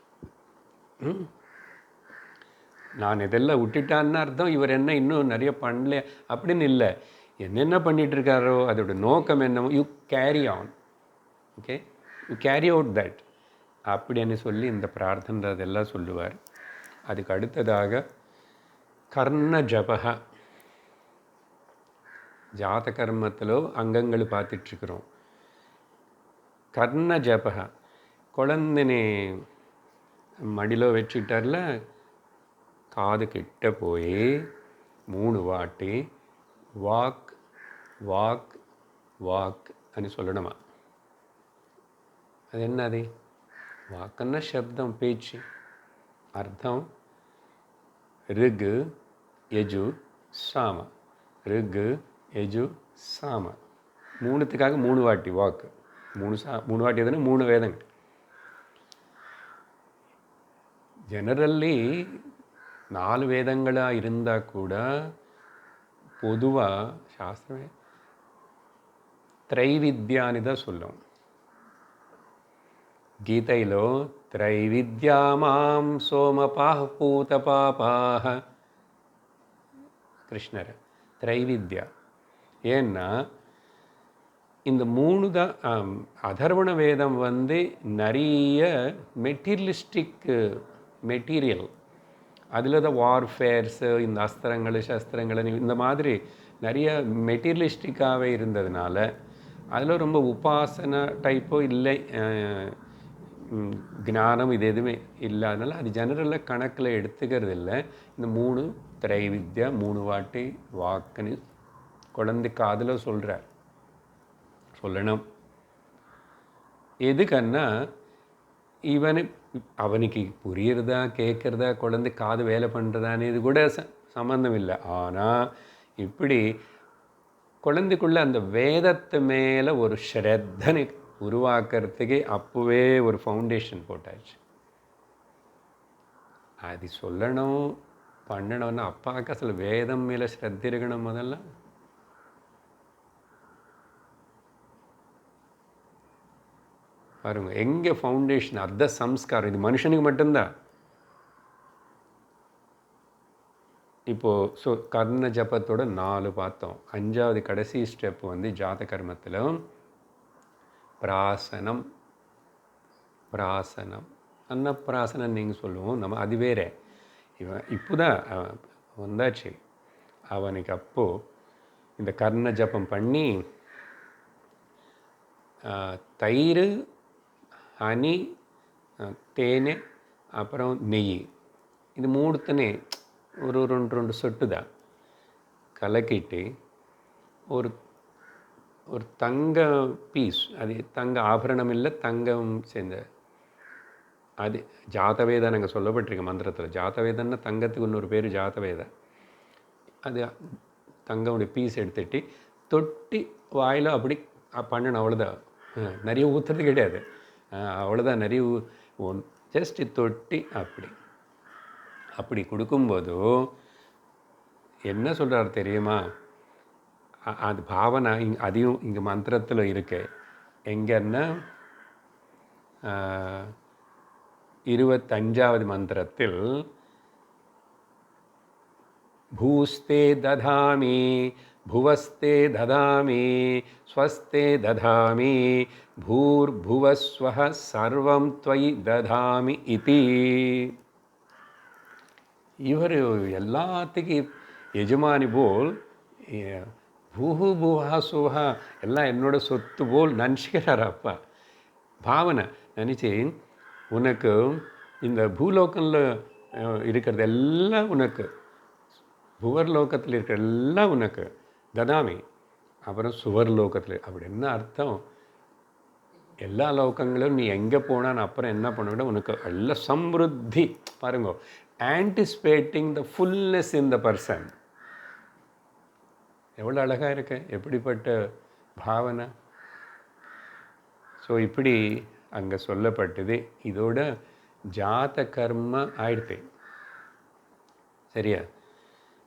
நான் இதெல்லாம் விட்டுட்டான்னு அர்த்தம் இவர் என்ன இன்னும் நிறைய பண்ணல அப்படின்னு இல்லை. என்னென்ன பண்ணிகிட்ருக்காரோ அதோட நோக்கம் என்னமோ you carry on. Okay, you carry out that அப்படின்னு சொல்லி இந்த பிரார்த்தனை அதெல்லாம் சொல்லுவார். அதுக்கு அடுத்ததாக கர்ண ஜபகா. ஜாத கர்மத்தில் அங்கங்கள் பார்த்துட்ருக்குறோம். கர்ண ஜபகா, குழந்தைனே மடியில் வச்சுட்டார்ல, காது கிட்ட போய் 3 வாட்டி வாக் வாக் வாக் అని சொல்லணுமா. அது என்னது? வாக்குன்னா சப்தம், பேச்சு. அர்த்தம் ரிகு யஜு சாம. ரிகு யஜு சாம. 3த்துக்காக 3 வாட்டி வாக்கு. 3 வாட்டி எதுனா 3 வேதங்கள். ஜெனரல்லி 4 வேதங்களாக இருந்தால் கூட பொதுவாக சாஸ்திரமே த்ரைவித்யான்னு தான் சொல்லும். கீதையிலோ த்ரைவித்யா மாம் சோமபாஹ பூத பாபாஹ. கிருஷ்ணர் த்ரைவித்யா. ஏன்னா இந்த 3 தான். அதர்வண வேதம் நிறைய மெட்டீரியல், அதில் தான் வார்ஃபேர்ஸு, இந்த அஸ்திரங்கள் சஸ்திரங்கள் இந்த மாதிரி நிறைய மெட்டீரியலிஸ்டிக்காகவே இருந்ததுனால அதில் ரொம்ப உபாசனை டைப்போ இல்லை, ஞானம் இது எதுவுமே இல்லாதனால அது ஜெனரலாக கணக்கில் எடுத்துக்கிறது இல்லை. இந்த 3 திரைவித்யா 3 வாட்டி வாக்குன்னு குழந்தைக்கு அதில் சொல்லணும். எதுக்குன்னா அவனுக்கு புரியுறதா கேட்குறதா குழந்தை காது வேலை பண்ணுறதான்னு இது கூட சம்மந்தம் இல்லை. ஆனால் இப்படி குழந்தைக்குள்ள அந்த வேதத்து மேலே ஒரு ஸ்ரத்தனை உருவாக்குறதுக்கு அப்போவே ஒரு ஃபவுண்டேஷன் போட்டாச்சு. அது சொல்லணும் பண்ணணும்னா அப்பாவுக்கு அசలు வேதம் மேலே ஸ்ரத்த இருக்கணும் முதல்ல. பாருங்க எங்கே ஃபவுண்டேஷன், அர்த்த சம்ஸ்காரம். இது மனுஷனுக்கு மட்டும்தான். இப்போது கர்ண ஜபத்தோட 4 பார்த்தோம். 5வது கடைசி ஸ்டெப் வந்து ஜாத கர்மத்தில் பிராசனம். அன்னப்பிராசனம் நீங்கள் சொல்லுவோம் நம்ம, அது வேறு. இப்போதான் வந்தாச்சு அவனுக்கு. அப்போது இந்த கர்ண ஜபம் பண்ணி தயிர், ஹனி, தேனே, அப்புறம் நெய், இது மூணுத்தனே ஒரு 2 சொட்டு தான் கலக்கிட்டு ஒரு தங்க பீஸ், அது தங்க ஆபரணம் இல்லை, தங்கம் சேர்ந்த அது ஜாதவேதா நாங்கள் சொல்லப்பட்டிருக்க மந்திரத்தில். ஜாதவேதன்னா தங்கத்துக்கு இன்னொரு பேர் ஜாதவேதா. அது தங்கமுடைய பீஸ் எடுத்துட்டு தொட்டி வாயில் அப்படி பண்ணணும். அவ்வளோதான், நிறைய ஊற்றுறது கிடையாது. அவ்வளோதான், நிறைய ஜஸ்ட் தொட்டி அப்படி கொடுக்கும்போதோ என்ன சொல்கிறார் தெரியுமா? அது பாவனை அதையும் இங்கே மந்திரத்தில் இருக்கு. எங்கன்னா 25வது மந்திரத்தில் பூஸ்தே ததாமி புவஸ்தே ததாமி ஸ்வஸ்தே ததாமி பூர்புவஸ்வஹ சர்வம் த்வயி ததாமி இதி. இவர் எல்லாத்துக்கும் எஜமானி போல் பூஹு பூஹா சுஹா எல்லாம் என்னோட சொத்து போல் நினச்சிக்கிறார் அப்பா. பாவனை நினச்சி உனக்கு இந்த பூலோகத்தில் இருக்கிறது எல்லாம் உனக்கு, புவர் லோகத்தில் இருக்கிற எல்லாம் உனக்கு ததாமி. அப்புறம் சுவர் லோகத்தில் அப்படி என்ன அர்த்தம்? எல்லா லோகங்களும் நீ எங்கே போனான்னு அப்புறம் என்ன பண்ண உனக்கு எல்லாம் சம்ருத்தி. பாருங்க, anticipating the fullness in the person. எவ்வளோ அழகாக இருக்கு, எப்படிப்பட்ட பாவனை. ஸோ இப்படி அங்கே சொல்லப்பட்டது. இதோட ஜாத கர்ம ஆயிடுத்து. சரியா?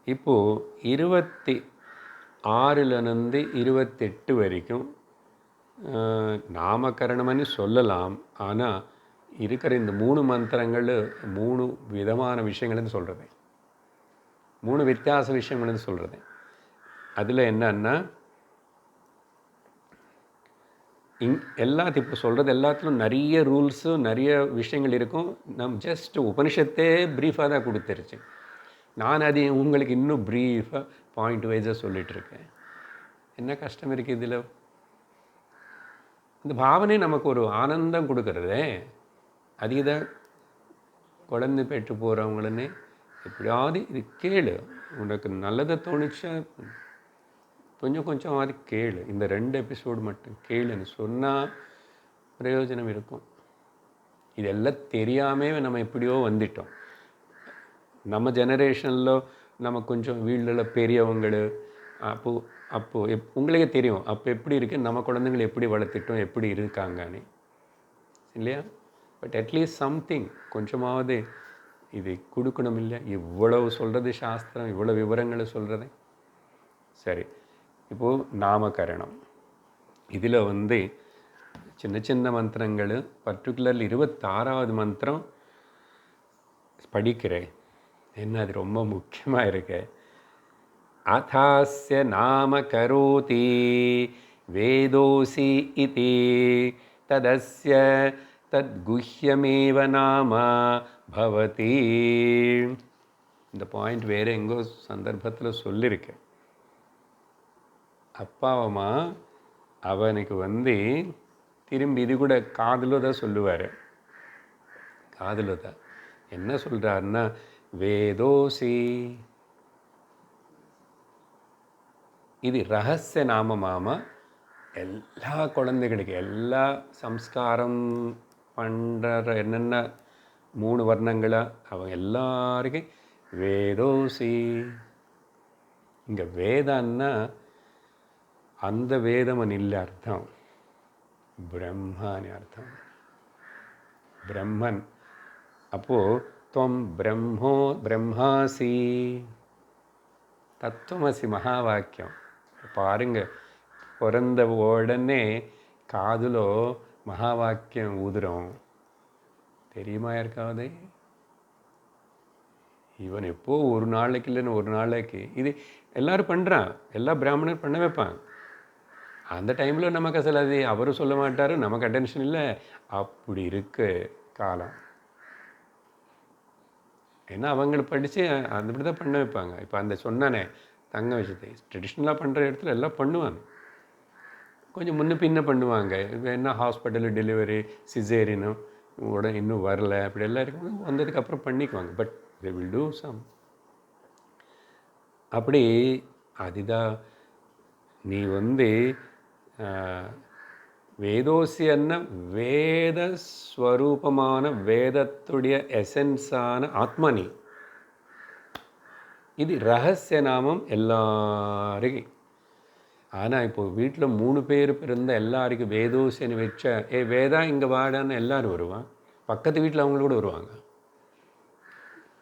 இப்போது 26லேருந்து 28 வரைக்கும் நாமகரணம்னு சொல்லலாம். ஆனால் இருக்கிற இந்த 3 மந்திரங்கள் 3 விதமான விஷயங்கள்னு சொல்கிறது, 3 வித்தியாச விஷயங்கள்னு சொல்கிறது. அதில் என்னன்னா எல்லாத்தையும் இப்போ சொல்கிறது எல்லாத்துலையும் நிறைய ரூல்ஸு நிறைய விஷயங்கள் இருக்கும். ஜஸ்ட் உபனிஷத்தே ப்ரீஃபாக தான் கொடுத்துருச்சு. நான் அது உங்களுக்கு இன்னும் ப்ரீஃபாக பாயிண்ட் வைஸாக சொல்லிகிட்ருக்கேன். என்ன கஷ்டம் இருக்குது இதில்? இந்த பாவனை நமக்கு ஒரு ஆனந்தம் கொடுக்கறதே. அதுக்கு தான் குழந்தை பெற்று போகிறவங்களே எப்படியாவது இது கேளு, உனக்கு நல்லதை தோணிச்சா கொஞ்சம் அது கேளு. இந்த 2 எபிசோடு மட்டும் கேளுன்னு சொன்னால் பிரயோஜனம் இருக்கும். இதெல்லாம் தெரியாமல் நம்ம எப்படியோ வந்துட்டோம். நம்ம ஜெனரேஷனில் நம்ம கொஞ்சம் வீட்டில் பெரியவங்கள் அப்போது உங்களுக்கே தெரியும் அப்போ எப்படி இருக்குது, நம்ம குழந்தைங்களை எப்படி வளர்த்துட்டோம், எப்படி இருக்காங்கன்னு இல்லையா? பட் அட்லீஸ்ட் சம்திங் கொஞ்சமாவது இது கொடுக்கணும் இல்லையா? இவ்வளவு சொல்கிறது சாஸ்திரம், இவ்வளோ விவரங்களை சொல்கிறது. சரி, இப்போது நாமகரணம். இதில் சின்ன சின்ன மந்திரங்கள், பர்டிகுலர்லி 26வது மந்திரம் படிக்கிறேன். என்ன அது ரொம்ப முக்கியமாக இருக்கு. அதாஸ்ய நாம கரோதி வேதோசி இதி ததஸ்ய தத்குஹ்யமேவ நாம பவதி. இந்த பாயிண்ட் வேறு எங்கோ சந்தர்ப்பத்தில் சொல்லியிருக்கேன். அப்பாவம்மா அவனுக்கு திரும்பி இது கூட காதில் தான் சொல்லுவார். காதில் தான் என்ன சொல்கிறாருன்னா வேதோசி. இது ரகசிய நாமமாமா, எல்லா குழந்தைகளுக்கு எல்லா சம்ஸ்காரம் பண்ணுற என்னென்ன 3 வர்ணங்களா அவங்க எல்லாருக்கும் வேதோசி. இங்கே வேதன்னா அந்த வேதமன் இல்லை அர்த்தம், பிரம்மான்னு அர்த்தம். பிரம்மன். அப்போது துவம் பிரம்மாசி தத்துவமசி மகா வாக்கியம். பாருங்க, பிறந்த உடனே காதுலோ மகா வாக்கியம் ஊதுறோம். தெரியுமா யாருக்காவது? இவன் எப்போ ஒரு நாளைக்கு இல்லைன்னு ஒரு நாளைக்கு இது எல்லாரும் பண்ணுறான், எல்லா பிராமணர் பண்ண வைப்பான். அந்த டைமில் நமக்கு அசல் அது அவரும் சொல்ல மாட்டார், நமக்கு அட்டென்ஷன் இல்லை. அப்படி இருக்கு காலம். ஏன்னா அவங்களை படித்து அப்படி தான் பண்ண வைப்பாங்க. இப்போ அந்த சொன்னானே தங்க விஷயத்தை ட்ரெடிஷ்னலாக பண்ணுற இடத்துல எல்லாம் பண்ணுவாங்க. கொஞ்சம் முன்ன பின்ன பண்ணுவாங்க. இப்போ என்ன ஹாஸ்பிட்டலு டெலிவரி சிசேரியனும் உடனே இன்னும் வரல அப்படி எல்லாம் இருக்கும்போது வந்ததுக்கப்புறம் பண்ணிக்குவாங்க. But they will do some. அப்படி அதுதான் நீ வேதோசியன்னா வேத ஸ்வரூபமான வேதத்துடைய எசன்ஸான ஆத்மா நீ. இது ரகசிய நாமம் எல்லாருக்கும். ஆனால் இப்போது வீட்டில் 3 பேர் பிறந்த எல்லாருக்கும் வேதோசியன்னு வச்ச வேதா இங்கே வாடான்னு எல்லோரும் வருவான். பக்கத்து வீட்டில் அவங்கள கூட வருவாங்க.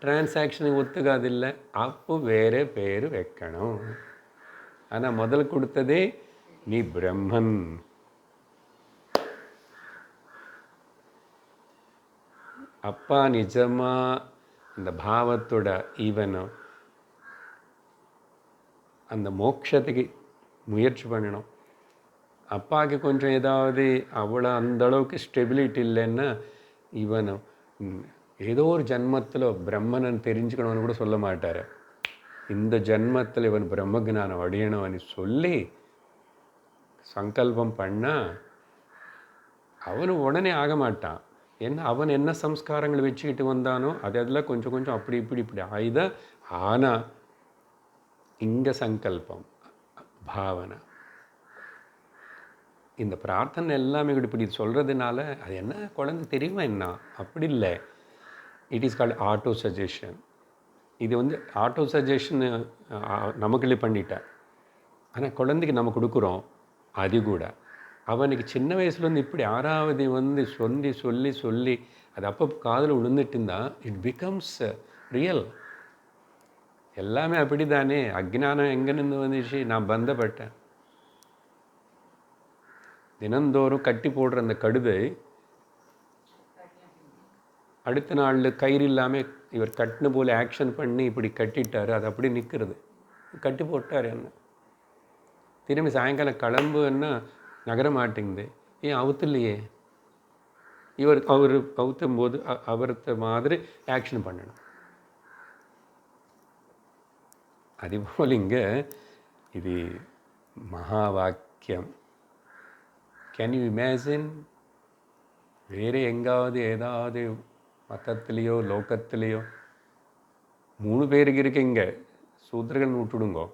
டிரான்சாக்ஷனுக்கு ஒத்துக்காதில்லை, அப்போ வேறு பேர் வைக்கணும். ஆனால் முதல் கொடுத்ததே நீ பிரம்மன். அப்பா நிஜமாக அந்த பாவத்தோட ஈவனும் அந்த மோட்சத்துக்கு முயற்சி பண்ணணும். அப்பாவுக்கு கொஞ்சம் ஏதாவது அவ்வளோ அந்தளவுக்கு ஸ்டெபிலிட்டி இல்லைன்னா இவனும் ஏதோ ஒரு ஜன்மத்தில் பிரம்மனன் தெரிஞ்சுக்கணும்னு கூட சொல்ல மாட்டார். இந்த ஜன்மத்தில் இவன் பிரம்மஜானம் அடையணும்னு சொல்லி சங்கல்பம் பண்ணால் அவனு உடனே ஆக மாட்டான். ஏன்னா அவன் என்ன சம்ஸ்காரங்கள் வச்சுக்கிட்டு வந்தானோ அதெல்லாம் கொஞ்சம் கொஞ்சம் அப்படி இப்படி ஆயுதான். ஆனால் இங்கே சங்கல்பம் பாவனை இந்த பிரார்த்தனை எல்லாமே இப்படி சொல்கிறதுனால அது என்ன குழந்தை தெரியுமா என்ன? அப்படி இல்லை. It is called auto suggestion. இது ஆட்டோ சஜஷன் நமக்குள்ளே பண்ணிட்டேன். ஆனால் குழந்தைக்கு நம்ம கொடுக்குறோம். அது கூட அவனுக்கு சின்ன வயசுலேருந்து இப்படி 6வது சொல்லி சொல்லி சொல்லி அது அப்போ காதில் விழுந்துட்டு இருந்தால் இட் பிகம்ஸ் ரியல். எல்லாமே அப்படி தானே. அக்ஞானம் எங்கேருந்து வந்துச்சு? நான் பந்தப்பட்டேன். தினந்தோறும் கட்டி போடுற அந்த கடுதை அடுத்த நாளில் கயிறு இல்லாமல் இவர் கட்டின போல் ஆக்ஷன் பண்ணி இப்படி கட்டிட்டார். அது அப்படி நிற்கிறது. கட்டி போட்டார். என்ன திரும்பி சாயங்காலம் கிளம்புன்னா நகர மாட்டேங்குது. ஏன் அவுத்துலையே? அவர் அவுத்தும் போது அவர்த்த மாதிரி ஆக்ஷன் பண்ணணும். அதுபோல் இங்கே இது மகா வாக்கியம். Can you imagine? வேறு எங்காவது ஏதாவது மதத்துலேயோ லோகத்துலேயோ 3 பேருக்கு இருக்குங்க. சூத்திரர்கள் விட்டுடுங்கோ,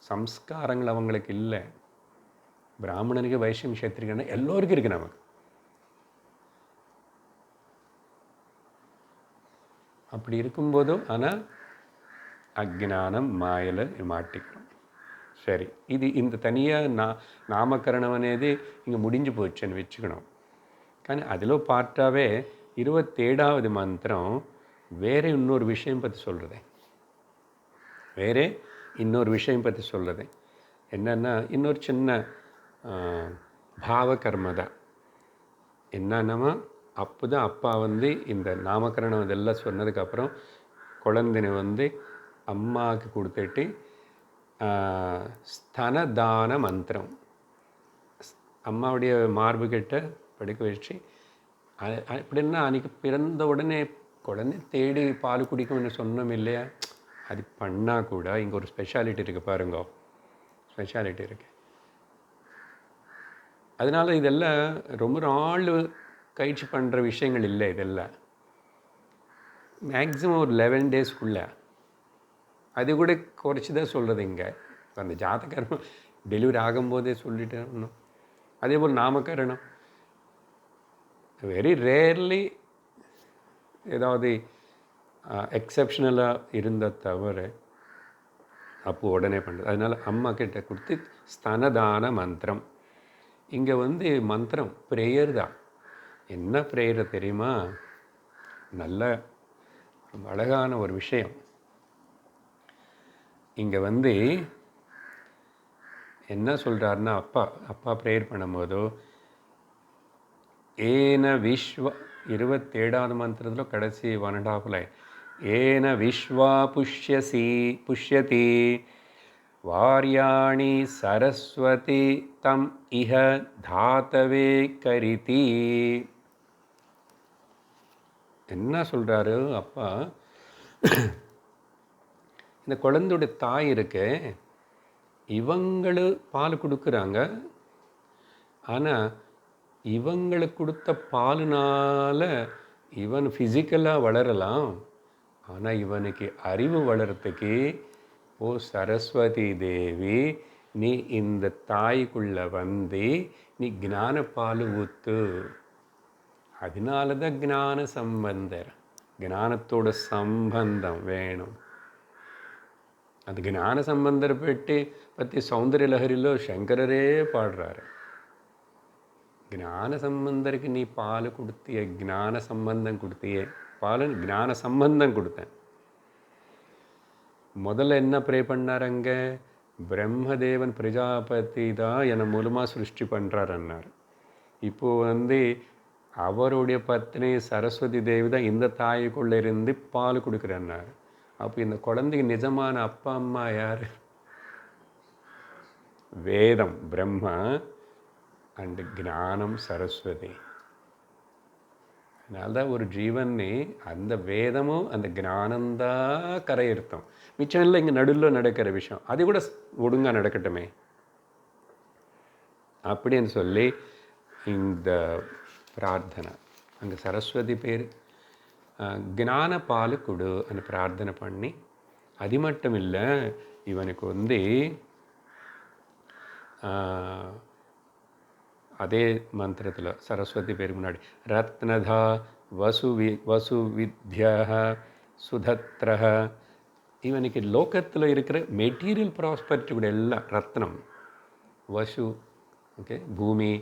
சம்ஸ்காரங்கள் அவங்களுக்கு இல்லை. பிராமணனுக்கு வைஷ்யம் கஷத்திரிகன்னா எல்லோருக்கும் இருக்குது. நமக்கு அப்படி இருக்கும்போதும் ஆனால் அக்ஞானம் மாயலை மாட்டிக்கிறோம். சரி, இது இந்த தனியாக நாமகரணம் అనేది இங்கே முடிஞ்சு போச்சுன்னு வச்சுக்கணும். కానీ அதில் பார்த்தாவே 27வது மந்திரம் வேறு இன்னொரு விஷயம் பற்றி சொல்கிறது. என்னென்னா இன்னொரு சின்ன பாவகர்ம தான். என்னன்னா அப்போ தான் அப்பா இந்த நாமகரணம் இதெல்லாம் சொன்னதுக்கப்புறம் குழந்தைனை அம்மாவுக்கு கொடுத்துட்டு ஸ்தனதான மந்திரம் அம்மாவுடைய மார்பு கிட்ட படுக்க வச்சு அப்படின்னா அன்றைக்கி பிறந்த உடனே குழந்தை தேடி பால் குடிக்கும்னு சொன்னோம் இல்லையா? அது பண்ணால் கூட இங்கே ஒரு ஸ்பெஷாலிட்டி இருக்குது பாருங்க. ஸ்பெஷாலிட்டி இருக்குது. அதனால் இதெல்லாம் ரொம்ப நாள் கழிச்சு பண்ணுற விஷயங்கள் இல்லை. இதெல்லாம் மேக்ஸிமம் ஒரு 11 டேஸ்க்குள்ளே. அது கூட குறைச்சி தான் சொல்கிறது. இங்கே அந்த ஜாதகர்மம் டெலிவரி ஆகும்போதே சொல்லிட்டு அதே போல் நாமகரணம் வெரி ரேர்லி ஏதாவது எக்ஸப்ஷனலாக இருந்த தவிர அப்போ உடனே பண்ணுறது. அதனால் அம்மா கிட்ட கொடுத்து ஸ்தனதான மந்திரம். இங்கே மந்திரம் ப்ரேயர் தான். என்ன ப்ரேயர் தெரியுமா? நல்ல அழகான ஒரு விஷயம். இங்கே என்ன சொல்கிறாருன்னா, அப்பா ப்ரேயர் பண்ணும்போதோ ஏன விஸ்வ 27வது மந்திரத்தில் கடைசி 1.5 லைன், ஏன விஸ்வா புஷ்யதி வார்யாணி சரஸ்வதி தம் இஹ தாத்தவே கரிதி. என்ன சொல்கிறாரு அப்பா? இந்த குழந்தையுடைய தாய் இருக்கு, இவங்களு பால் கொடுக்குறாங்க. ஆனால் இவங்களுக்கு கொடுத்த பாலுனால இவன் ஃபிசிக்கலாக வளரலாம். ஆனால் இவனுக்கு அறிவு வளர்கிறதுக்கு, ஓ சரஸ்வதி தேவி, நீ இந்த தாய்க்குள்ளே நீ ஞான பால் ஊத்து. அதனால தான் ஞான சம்பந்தர், ஞானத்தோட சம்பந்தம் வேணும். அது ஞான சம்பந்தர் பற்றி சௌந்தர்ய லஹரிలో சங்கரரே பாடுறாரு. ஞான சம்பந்தருக்கு நீ பால் கொடுத்திய, ஞான சம்பந்தம் கொடுத்தியே. பால் ஞான சம்பந்தம் கொடுத்தேன். முதல்ல என்ன ப்ரே பண்ணார் அங்கே? பிரம்மதேவன் பிரஜாபதி தான் என்னை மூலமாக சிருஷ்டி பண்ணுறாருன்னார். இப்போது அவருடைய பத்னி சரஸ்வதி தேவி தான் இந்த தாய்க்குள்ளே இருந்து பால் கொடுக்குறேன்னார். அப்போ இந்த குழந்தைக்கு நிஜமான அப்பா அம்மா யார்? வேதம் பிரம்மா அண்ட் ஞானம் சரஸ்வதி. அதனால்தான் ஒரு ஜீவனே அந்த வேதமும் அந்த ஞானந்தான் கரையிருத்தம். மிச்சம் இல்லை இங்கே நடுவில் நடக்கிற விஷயம், அது கூட ஒழுங்காக நடக்கட்டுமே அப்படின்னு சொல்லி இந்த பிரார்த்தனை. அங்கே சரஸ்வதி பேர் ஞான பால் கொடு அந்த பிரார்த்தனை பண்ணி, அது மட்டும் இல்லை இவனுக்கு அதே மந்திரத்தில் சரஸ்வதி பேர் முன்னாடி ரத்னதா வசுவித்யா சுதத்ர. இவனுக்கு லோகத்தில் இருக்கிற மெட்டீரியல் ப்ராஸ்பரிட்டி கூட எல்லாம் ரத்னம், வசு, ஓகே, பூமி,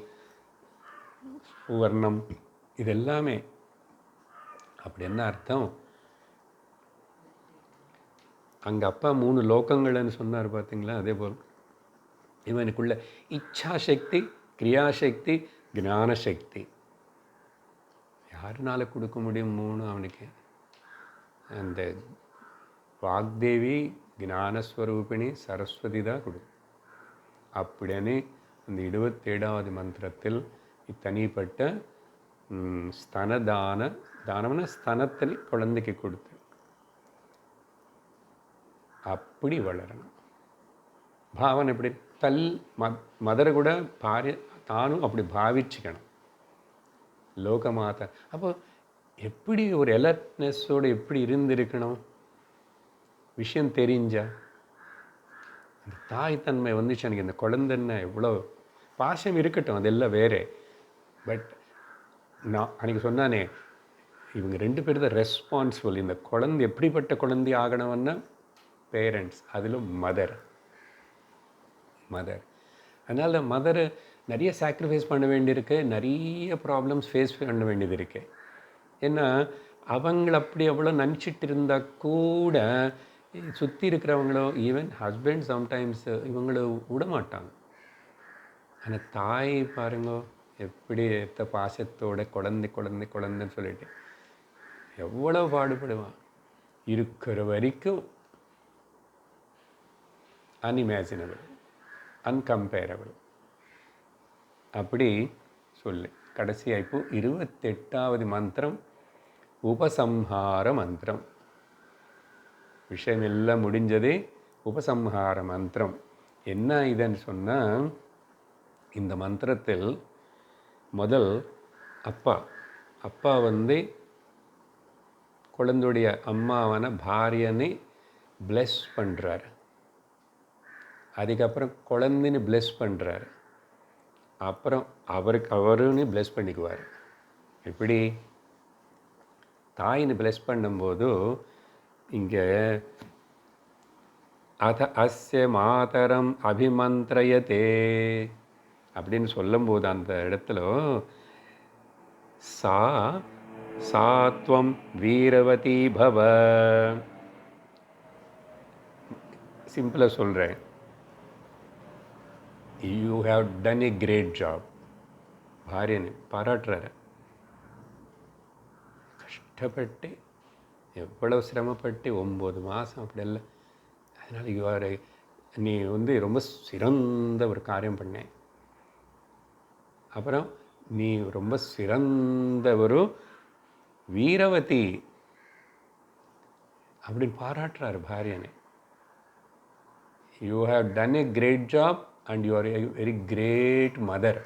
சுவர்ணம், இதெல்லாமே. அப்படி என்ன அர்த்தம்? அங்கே அப்பா 3 லோகங்கள்னு சொன்னார் பார்த்தீங்களா? அதே போல் இவனுக்குள்ள இச்சாசக்தி, கிரியாசக்தி, ஞானசக்தி யாருனால கொடுக்க முடியும்? 3 அவனுக்கு. அந்த வாக்தேவி ஞானஸ்வரூபிணி சரஸ்வதி தான் கொடுக்கும். அப்படின்னு அந்த 27வது மந்திரத்தில் தனிப்பட்ட தானம்னா ஸ்தனத்தை குழந்தைக்கு கொடுத்து அப்படி வளரணும். பாவனை எப்படி? மதரை கூட தானும் அப்படி பாவிச்சுக்கணும். லோகமாதா அப்போ எப்படி ஒரு அலர்ட்னஸோடு எப்படி இருந்திருக்கணும்? விஷயம் தெரிஞ்சா அந்த தாய்த்தன்மை வந்துச்சு. எனக்கு இந்த குழந்தைன்னா எவ்வளோ பாசம் இருக்கட்டும், அதெல்லாம் வேறு. பட் நான் அன்றைக்கி சொன்னானே, இவங்க 2 பேர் தான் ரெஸ்பான்சிபிள். இந்த குழந்தை எப்படிப்பட்ட குழந்தை ஆகணும்னா பேரண்ட்ஸ், அதிலும் மதர். அதனால் மதரை நிறைய சாக்ரிஃபைஸ் பண்ண வேண்டியிருக்கு, நிறைய ப்ராப்ளம்ஸ் ஃபேஸ் பண்ண வேண்டியது இருக்குது. ஏன்னா அவங்கள அப்படி அவ்வளோ நினச்சிட்டு இருந்தால் கூட சுற்றி இருக்கிறவங்களோ ஈவன் ஹஸ்பண்ட் சம்டைம்ஸ் இவங்கள விட மாட்டாங்க. ஆனால் தாய் பாருங்க எப்படி பாசத்தோட குழந்தைன்னு சொல்லிட்டு எவ்வளோ பாடுபடுவான். இருக்கிற வரைக்கும் அன்இமேஜினபிள், அன்கம்பேரபிள். அப்படி சொல்லு. கடைசியாக இப்போ 28வது மந்திரம் உபசம்ஹார மந்திரம். விஷயம் எல்லாம் முடிஞ்சது. உபசம்ஹார மந்திரம் என்ன இதுன்னு சொன்னால், இந்த மந்திரத்தில் முதல் அப்பா குழந்தையுடைய அம்மாவான பாரியனை பிளெஸ் பண்ணுறார். அதுக்கப்புறம் குழந்தைன்னு பிளெஸ் பண்ணுறார். அப்புறம் அவருன்னு ப்ளெஸ் பண்ணிக்குவார். எப்படி தாயின்னு ப்ளெஸ் பண்ணும்போது இங்கே அத அஸ்ய மாதரம் அபிமந்திரயதே அப்படின்னு சொல்லும்போது அந்த இடத்துல சா சாத்வம் வீரவதி பவ. சிம்பிளாக சொல்கிறேன், you have done a great job. பாரியன்னு பாராட்டுறாரு. கஷ்டப்பட்டு எவ்வளோ சிரமப்பட்டு 9 மாதம் அப்படியெல்லாம். அதனால் யூஆர் நீ ரொம்ப சிறந்த ஒரு காரியம் பண்ணேன். அப்புறம் நீ ரொம்ப சிறந்த ஒரு வீரவதி அப்படின்னு பாராட்டுறாரு பாரியனை. You have done a great job and you are a very great mother.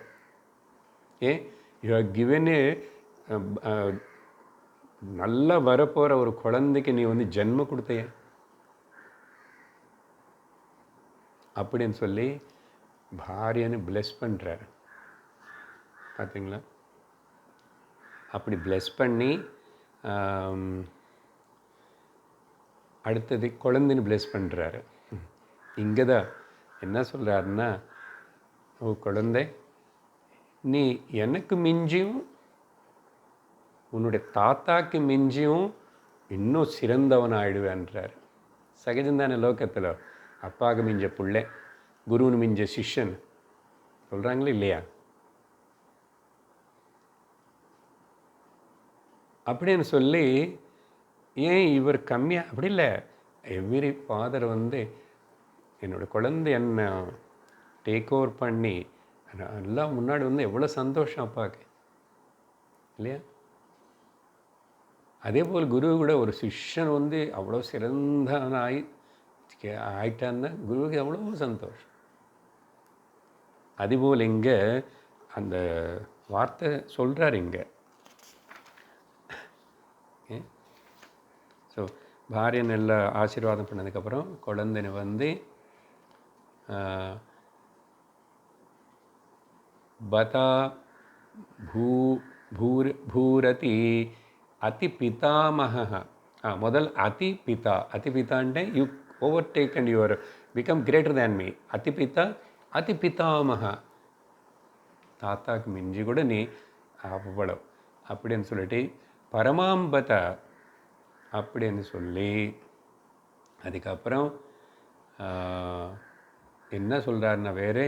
You have given a நல்லா வரப்போகிற ஒரு குழந்தைக்கு நீ ஜென்மம் கொடுத்தைய அப்படின்னு சொல்லி பாரியனை ப்ளெஸ் பண்ணுறாரு. பார்த்தீங்களா? அப்படி ப்ளெஸ் பண்ணி அடுத்தது குழந்தைன்னு ப்ளெஸ் பண்ணுறாரு. இங்கே தான் என்ன சொல்கிறாருன்னா, ஓ குழந்தை, நீ எனக்கு மிஞ்சியும் உன்னுடைய தாத்தாக்கு மிஞ்சியும் இன்னும் சிறந்தவன் ஆயிடுவேன்றார். சகஜம்தானே லோகத்தில், அப்பாவுக்கு மிஞ்ச பிள்ளை, குருன்னு மிஞ்ச சிஷ்யன் சொல்கிறாங்களே இல்லையா? அப்படின்னு சொல்லி ஏன் இவர் கம்மியாக அப்படி இல்லை. எவ்ரி ஃபாதர் என்னோடய குழந்தை என்னை டேக் ஓவர் பண்ணி எல்லாம் முன்னாடி எவ்வளோ சந்தோஷம் அப்பாவுக்கு இல்லையா? அதே போல் குரு கூட ஒரு சிஷ்யன் அவ்வளோ சிறந்தவனாய் ஆயிட்டான்னா குருவுக்கு எவ்வளோ சந்தோஷம். அதுபோல் இங்கே அந்த வார்த்தை சொல்கிறார் இங்கே. ஸோ பாரியன் எல்லாம் ஆசீர்வாதம் பண்ணதுக்கப்புறம் குழந்தைன்னு பதா பூரதி அதி பிதாமக. முதல் அதி பிதா. அதி பிதான்ட்டு you overtake and you are become greater than me. அதி பிதா அதி பிதாமக, தாத்தாக்கு மிஞ்சி கூட நீ அவ்வளோ அப்படின்னு சொல்லிட்டு பரமாம்பத அப்படின்னு சொல்லி அதுக்கப்புறம் என்ன சொல்கிறாருன்னா வேறு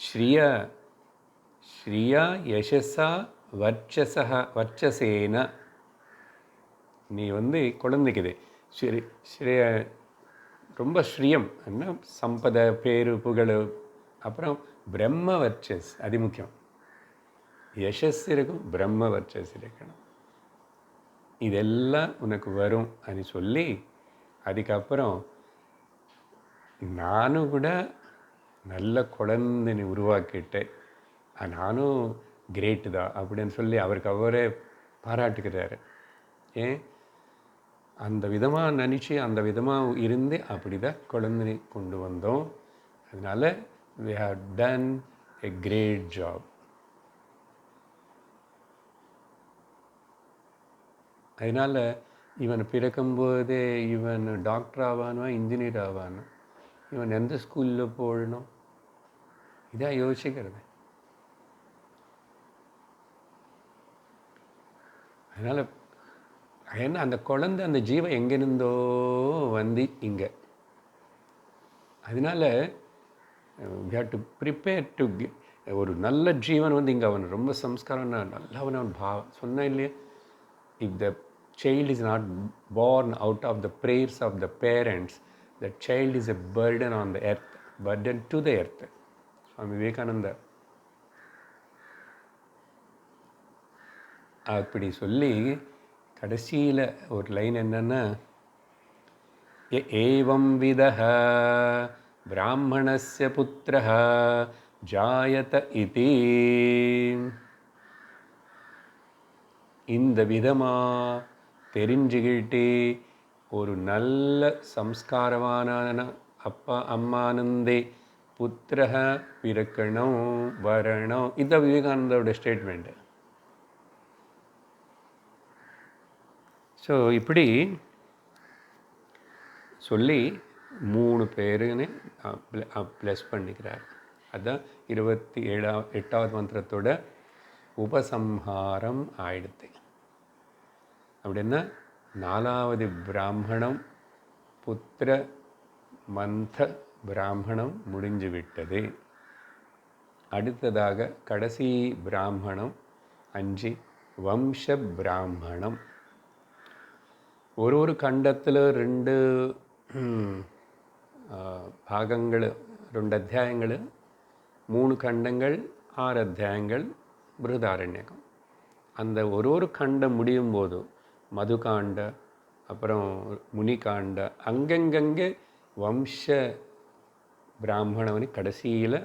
ஸ்ரீயா ஸ்ரீயா யசஸா வர்ச்சசேன. நீ குழந்தைக்குது ஸ்ரீய ரொம்ப ஸ்ரீயம் என்ன சம்பத பேரு புகழ், அப்புறம் பிரம்ம வர்ச்சஸ் அது முக்கியம். யசஸ் இருக்கும், பிரம்ம வர்ச்சஸ் இருக்கணும். இதெல்லாம் உனக்கு வரும் అని சொல்லி அதுக்கப்புறம் நானும் கூட நல்ல குழந்தைன்னு உருவாக்கிட்டேன், நானும் கிரேட்டு தான் அப்படின்னு சொல்லி அவரே பாராட்டுக்கிறாரு. ஏன் அந்த விதமாக நினச்சி அந்த விதமாக இருந்து அப்படி தான் குழந்தை கொண்டு வந்தோம். அதனால் we have done a great job. அதனால் இவன் பிறக்கும்போதே இவன் டாக்டர் ஆவானோ இன்ஜினியர் ஆவானோ, இவன் எந்த ஸ்கூலில் போடணும் இதான் யோசிக்கிறது. அதனால் ஏன்னா அந்த குழந்தை அந்த ஜீவன் எங்கேருந்தோ இங்கே. அதனால் we have to prepare to ஒரு நல்ல ஜீவன் இங்கே அவன் ரொம்ப சம்ஸ்காரம் நல்லவன் அவன் சொன்ன இல்லையா? If the child is not born out of the prayers of the parents, the child is a burden on the earth, burden to the earth. Swami Vivekananda அப்படி சொல்லி கடைசியில் ஒரு லைன் என்னன்னா, ஏவம் விதஹ பிராமணஸ்ய புத்திரஹ ஜாயத இதி. இந்த விதமாக தெரிஞ்சுக்கிட்டு ஒரு நல்ல சம்ஸ்காரமான அப்பா அம்மானந்தே புத்திரஹ பிறக்கணும், வரணும். இதுதான் விவேகானந்தோட ஸ்டேட்மெண்ட்டு. ஸோ இப்படி சொல்லி 3 பேருன்னு ப்ளஸ் பண்ணிக்கிறார். அதுதான் 8வது மந்திரத்தோட உபசம்ஹாரம் ஆயிடுது. அப்படின்னா 4வது பிராமணம் புத்திர மந்த பிராமணம் முடிஞ்சு விட்டது. அடுத்ததாக கடைசி பிராமணம் 5 வம்ச பிராமணம். ஒரு கண்டத்தில் 2 பாகங்கள், 2 அத்தியாயங்கள், 3 கண்டங்கள், 6 அத்தியாயங்கள் பிருஹதாரண்யகம். அந்த ஒரு கண்டம் முடியும் போது மதுகாண்ட, அப்புறம் முனிகாண்ட, அங்கங்கே வம்ச பிராமணவனு கடைசியில்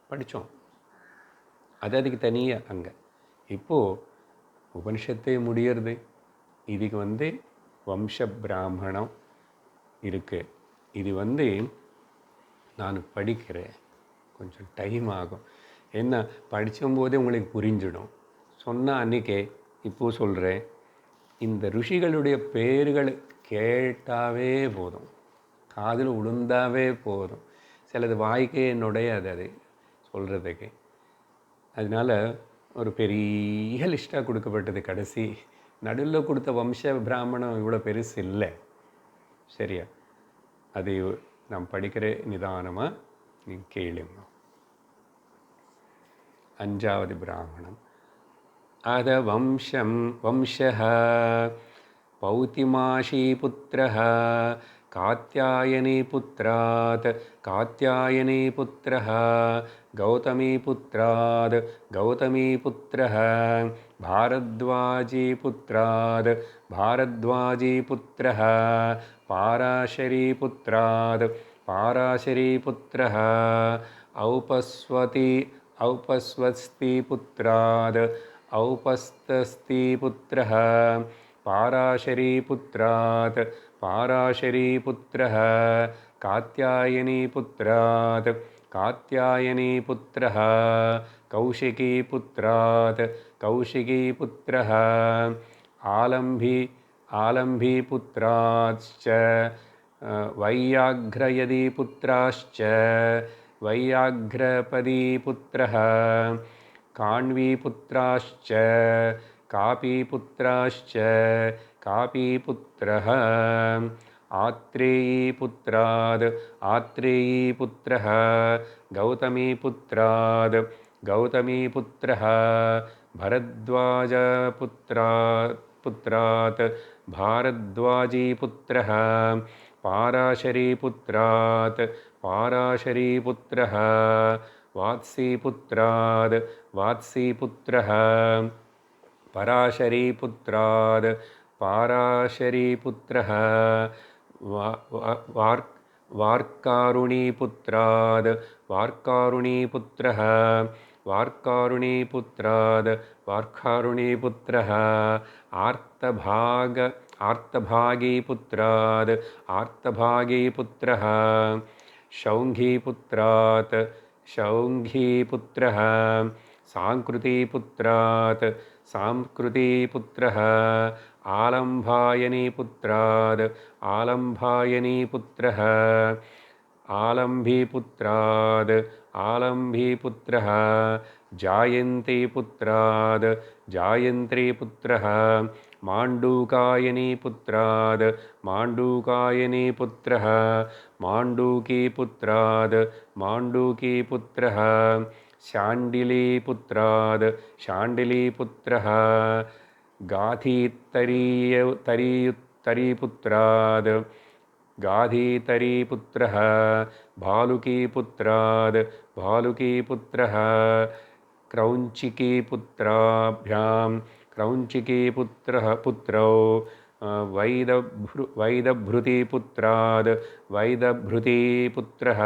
படித்தோம். அதுக்கு தனியாக அங்கே. இப்போது உபனிஷத்தே முடியறது, இதுக்கு வம்ச பிராமணம் இருக்குது. இது நான் படிக்கிறேன், கொஞ்சம் டைம் ஆகும். என்ன படிக்கும்போதே உங்களுக்கு புரிஞ்சிடும். சொன்னால் அன்றைக்கே இப்போது சொல்கிறேன். இந்த ருஷிகளுடைய பேர்கள் கேட்டாவே போதும், காதில் உளுந்தாவே போதும். சிலது வாய்க்கே நுடையாது அது சொல்கிறதுக்கு. அதனால் ஒரு பெரிய லிஸ்ட்டாக கொடுக்கப்பட்டது. கடைசி நடுவில் கொடுத்த வம்ச பிராமணம் இவ்வளோ பெருசு இல்லை, சரியா? அதை நாம் படிக்கிற நிதானமாக நீங்கள் கேளுங்க. 5வது பிராமணம். அத வம்சः பௌத்திமாஷீபுத்திரः காத்யாயனீபுத்திராத் காத்யாயனீபுத்திரः கௌதமீபுத்திராத் கௌதமீபுத்திரः भारद्वाजीपुत्राद् भारद्वाजीपुत्रः पाराशरीपुत्राद् पाराशरीपुत्रः औपस्वस्तीपुत्राद् औपस्तस्तीपुत्रः पाराशरीपुत्रात् पाराशरीपुत्रः कात्यायनीपुत्रात् कात्यायनीपुत्रः कौशिकीपुत्रात् कौशिकीपुत्रः आलम्भीपुत्राश्च वैयाघ्रयदीपुत्राश्च वैयाघ्रपदीपुत्रः काण्वीपुत्राश्च कापीपुत्राश्च कापीपुत्रः आत्रेयीपुत्राद् आत्रेयीपुत्रः गौतमीपुत्राद् गौतमीपुत्रः भरद्वाजपुत्रात् भारद्वाजीपुत्रः पाराशरीपुत्रात् पाराशरीपुत्रः वात्सीपुत्रात् वात्सीपुत्रः पराशरीपुत्रात् पाराशरीपुत्रः वार्कारुणीपुत्रात् वार्कारुणीपुत्रः वार्कारुणीपुत्रात् वार्कारुणीपुत्रः आर्तभागीपुत्रात् आर्तभागीपुत्रः शौङ्घीपुत्रात् शौङ्घीपुत्रः सांकृतिपुत्रात् सांकृतिपुत्रः आलम्भायनीपुत्रात् आलम्भायनीपुत्रः आलम्भीपुत्रात् आलम्भीपुत्रः जायन्तीपुत्रात् जायन्त्रीपुत्रः माण्डूकायनीपुत्रात् माण्डूकायनीपुत्रः माण्डूकीपुत्रात् माण्डूकीपुत्रः शाण्डिलीपुत्रात् शाण्डिलीपुत्रः गाधीतरीपुत्रात् गाधीतरीपुत्रः भालुकीपुत्रात् भालुकीपुत्रः क्रौञ्चिकीपुत्राभ्यां क्रौञ्चिकीपुत्रः पुत्रौ वैदभृतिपुत्रात् वैदभृतिपुत्रः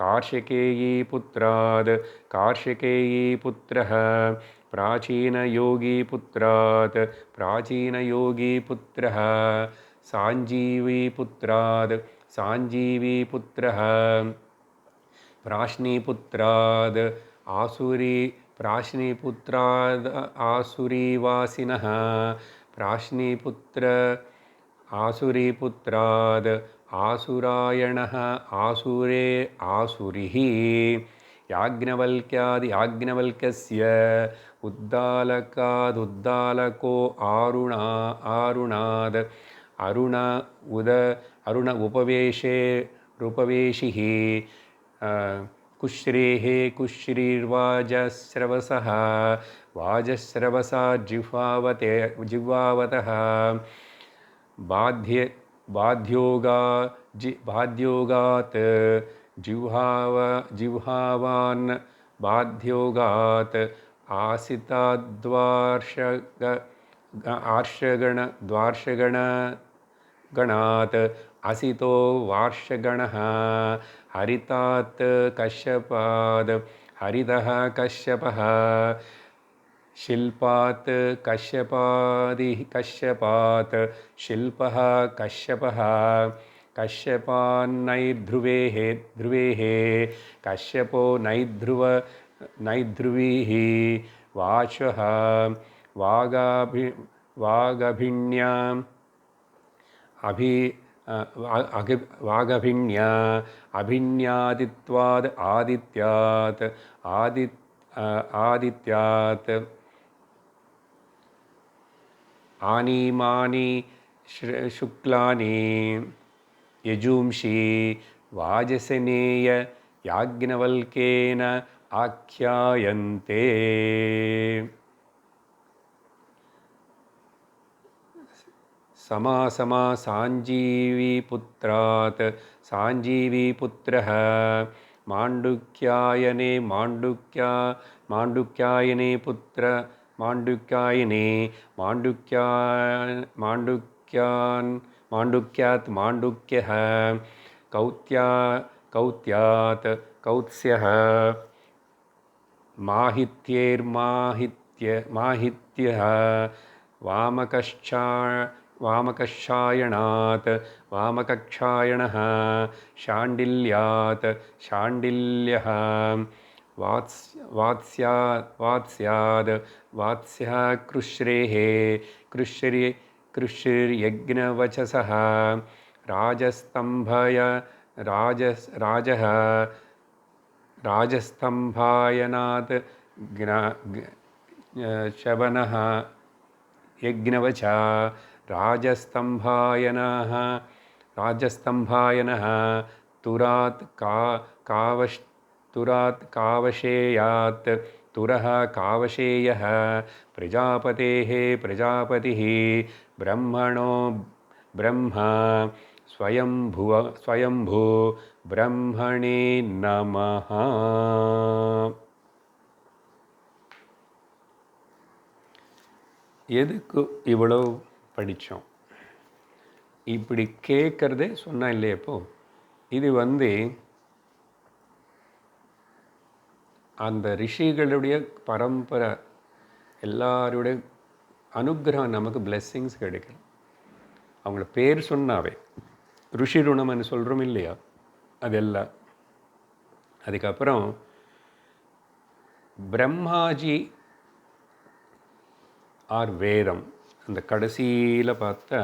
कार्शिकेयीपुत्रात् कार्शिकेयीपुत्रः प्राचीनयोगीपुत्रात् प्राचीनयोगीपुत्रः साञ्जीवीपुत्रात् साञ्जीवीपुत्रः प्राश्नीपुत्राद् आसुरी प्राश्नीपुत्राद् आसुरीवासिनः प्राश्नीपुत्र आसुरीपुत्राद् आसुरायणः आसुरे आसुरिः याज्ञवल्क्यास्य उद्दालकादुद्दालको आरुणाद् अरुण उपवेशे रूपवेशिः कुश्रेः कुश्रीर्वाजस्रवसः वाजस्रवसा जिह्वावतः बाध्योगात् जिह्वावान् बाध्योगात् द्वार्षगणात् असितो वार्षगणः हरितात् कश्यपाद् हरितः कश्यपः शिल्पात् कश्यपात् शिल्पः कश्यपः कश्यपान्नैध्रुवेः कश्यपो नैध्रुवीः वाचः वागभिण्याम् वागभिण्या अभिन्यादित्वाद् आदित्यात् आनीमानि शुक्लानि यजूंषि वाजसनेय याज्ञवल्क्येन आख्यायन्ते समासमा साञ्जीवीपुत्रात् साञ्जीवीपुत्रः माण्डुक्यायने माण्डुक्यायने पुत्र माण्डुक्यात् माण्डुक्यः कौत्यात् कौत्स्यः माहित्यः वामकक्षायणात् वामकक्षायणः शाण्डिल्यात् शाण्डिल्यः वात्स्याद् वात्स्यः कृश्रेः कृश्रिर्यज्ञवचसः राजस्तम्भायनात् शबनः यज्ञवच राजस्तम्भायनः तुरात् कावशेयात् तुरः कावशेयः प्रजापतेः प्रजापतिः ब्रह्मणो ब्रह्मा स्वयंभू ब्रह्मणे नमः. எதுக்கு இவ்வளோ படித்தோம்? இப்படி கேட்குறதே சொன்னா இல்லையா? இப்போ இது அந்த ரிஷிகளுடைய பரம்பரை எல்லாருடைய அனுகிரகம் நமக்கு பிளெஸ்ஸிங்ஸ் கிடைக்கும். அவங்கள பேர் சொன்னாவே ருஷி ருணம்னு சொல்கிறோம் இல்லையா, அதெல்லாம். அதுக்கப்புறம் பிரம்மாஜி ஆர் வேதம், அந்த கடைசியில் பார்த்தா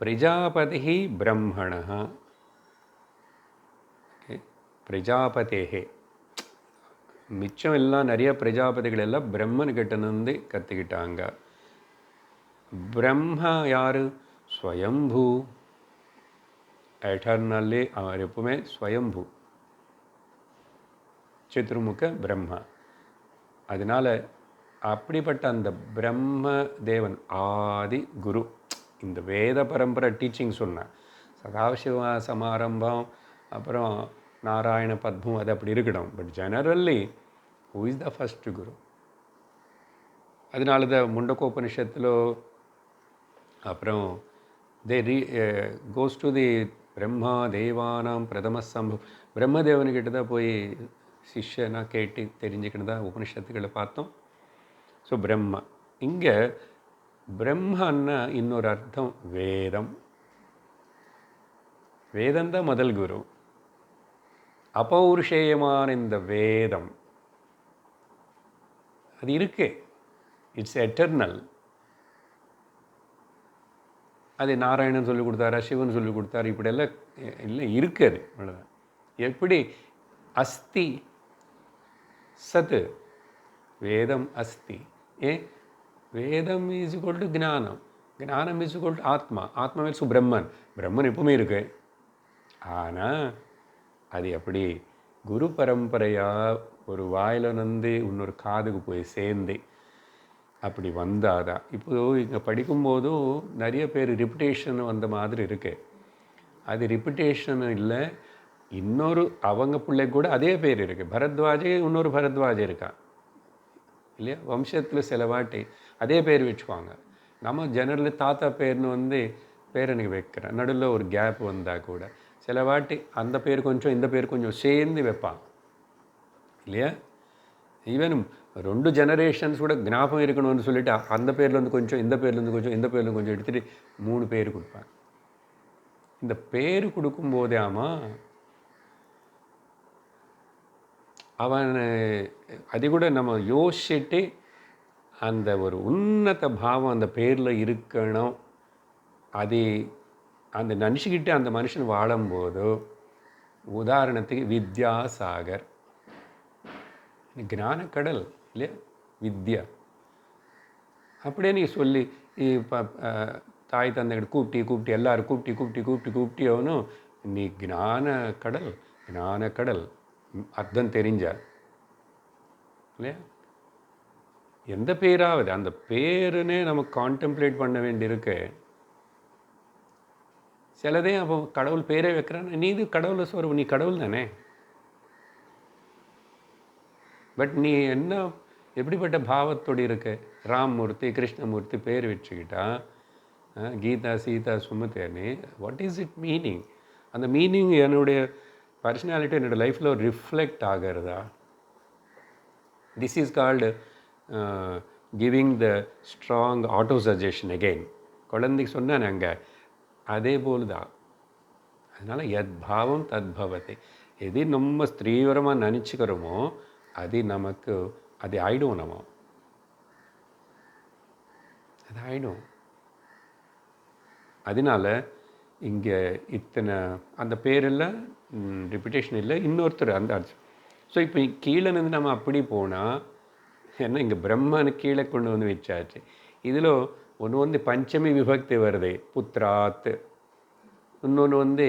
பிரஜாபதி பிரம்மணः. பிரஜாபதேஹே மிச்சம் எல்லாம் நிறைய பிரஜாபதிகள் எல்லாம் பிரம்மன்கிட்டேருந்து கற்றுக்கிட்டாங்க. பிரம்மா யார்? ஸ்வயம்பூ, எட்டர்னல்லி அவர் எப்பவுமே ஸ்வயம்பூ, சதுர்முக பிரம்மா. அதனால் அப்படிப்பட்ட அந்த பிரம்ம தேவன் ஆதி குரு. இந்த வேத பரம்பரை டீச்சிங் சொன்னேன், சதாசிவ சமாரம்பம் அப்புறம் நாராயண பத்மம், அது அப்படி இருக்கணும். But generally who is the first guru? அதனால தான் முண்டகோபனிஷத்தில் அப்புறம் கோஸ் டு தி பிரம்மா தேவானாம் பிரதம சம்பவம். பிரம்மதேவனுக்கிட்ட தான் போய் சிஷ்யனா கேட்டு தெரிஞ்சுக்கிட்டு தான் உபனிஷத்துக்களை பார்த்தோம். ஸோ பிரம்மா இங்கே பிரம்மன்னா இன்னொரு அர்த்தம் வேதம். வேதந்தான் முதல் குரு. அபௌருஷேயமான இந்த வேதம் அது இருக்கு. It's eternal. அது நாராயணன் சொல்லிக் கொடுத்தாரா, சிவன் சொல்லிக் கொடுத்தாரு, இப்படியெல்லாம் இல்லை, இருக்குது. அவ்வளோதான். எப்படி அஸ்தி சத், வேதம் அஸ்தி. வேதம் இஸ் ஈக்குவல் டு ஞானம், ஞானம் இஸ் ஈக்குவல் டு ஆத்மா, ஆத்மா மீன்ஸ் பிரம்மன். பிரம்மன் எப்பவுமே இருக்கு. ஆனால் அது எப்படி குரு பரம்பரையாக ஒரு வாயில் வந்து இன்னொரு காதுக்கு போய் சேர்ந்து அப்படி வந்தாதான். இப்போது இங்கே படிக்கும்போதும் நிறைய பேர் ரிப்பிட்டேஷன் வந்த மாதிரி இருக்கு. அது ரிப்பிட்டேஷன் இல்லை, இன்னொரு அவங்க பிள்ளை கூட அதே பேர் இருக்குது. பரத்வாஜே இன்னொரு பரத்வாஜே இருக்கான் இல்லையா? வம்சத்தில் சில வாட்டி அதே பேர் வச்சுக்குவாங்க. நம்ம ஜெனரல் தாத்தா பேர்னு வந்து பேரனுக்கு வைக்கிறேன். நடுவில் ஒரு கேப் வந்தால் கூட சில வாட்டி அந்த பேர் கொஞ்சம் இந்த பேர் கொஞ்சம் சேர்ந்து வைப்பான் இல்லையா? ஈவன் 2 ஜெனரேஷன்ஸ் கூட ஞாபகம் இருக்கணும்னு சொல்லிட்டு அந்த பேர்லேருந்து கொஞ்சம், இந்த பேர்லேருந்து கொஞ்சம், இந்த பேர்லேருந்து கொஞ்சம் எடுத்துகிட்டு 3 பேர் கொடுப்பாங்க. இந்த பேர் கொடுக்கும்போதே அவன் அது கூட நம்ம யோசிச்சுட்டு அந்த ஒரு உன்னத பாவம் அந்த பேரில் இருக்கணும். அது அந்த நினச்சிக்கிட்டு அந்த மனுஷன் வாழும்போது, உதாரணத்துக்கு வித்யாசாகர், ஞானக்கடல் இல்லையா? வித்யா அப்படியே நீ சொல்லி இப்போ தாய் தந்தைகிட்ட கூப்பிட்டு எல்லாரும் கூப்பிட்டு அவனும் நீ ஞானக்கடல் அர்த்தம் தெரிஞ்ச இல்லையா? எந்த பேராவது அந்த பேருன்னே நம்ம கான்டெம்ப்ளேட் பண்ண வேண்டியிருக்கு. சிலதே அப்போ கடவுள் பேரே வைக்கிறான். நீ இது கடவுளை சொல்ற, நீ கடவுள் தானே. பட் நீ என்ன எப்படிப்பட்ட பாவத்தோடு இருக்கு? ராம்மூர்த்தி கிருஷ்ணமூர்த்தி பேர் வச்சுக்கிட்டா கீதா சீதா சுமதேன்னு, வாட் இஸ் இட் மீனிங்? அந்த மீனிங் என்னுடைய பர்சனாலிட்டி என்னோடய லைஃப்பில் ரிஃப்ளெக்ட் ஆகிறதா? This is called giving the strong auto suggestion again. குழந்தைக்கு சொன்னான் அங்கே அதே போல் தான். அதனால் யத் பாவம் தத் பவதி. எது நம்ம தீவிரமாக நினச்சிக்கிறோமோ அது நமக்கு அது ஆயிடும். அது ஆயிடும். அதனால் இங்கே இத்தனை அந்த பேரெல்லாம் ரிப்பிட்டேஷன் இல்லை, இன்னொருத்தர் அந்த அர்த்தம். ஸோ இப்போ கீழே இருந்து நம்ம அப்படி போனால் ஏன்னா இங்கே பிரம்மனு கீழே கொண்டு வந்து வச்சாச்சு. இதில் ஒன்று வந்து பஞ்சமி விபக்தி வருது, புத்திராத். இன்னொன்று வந்து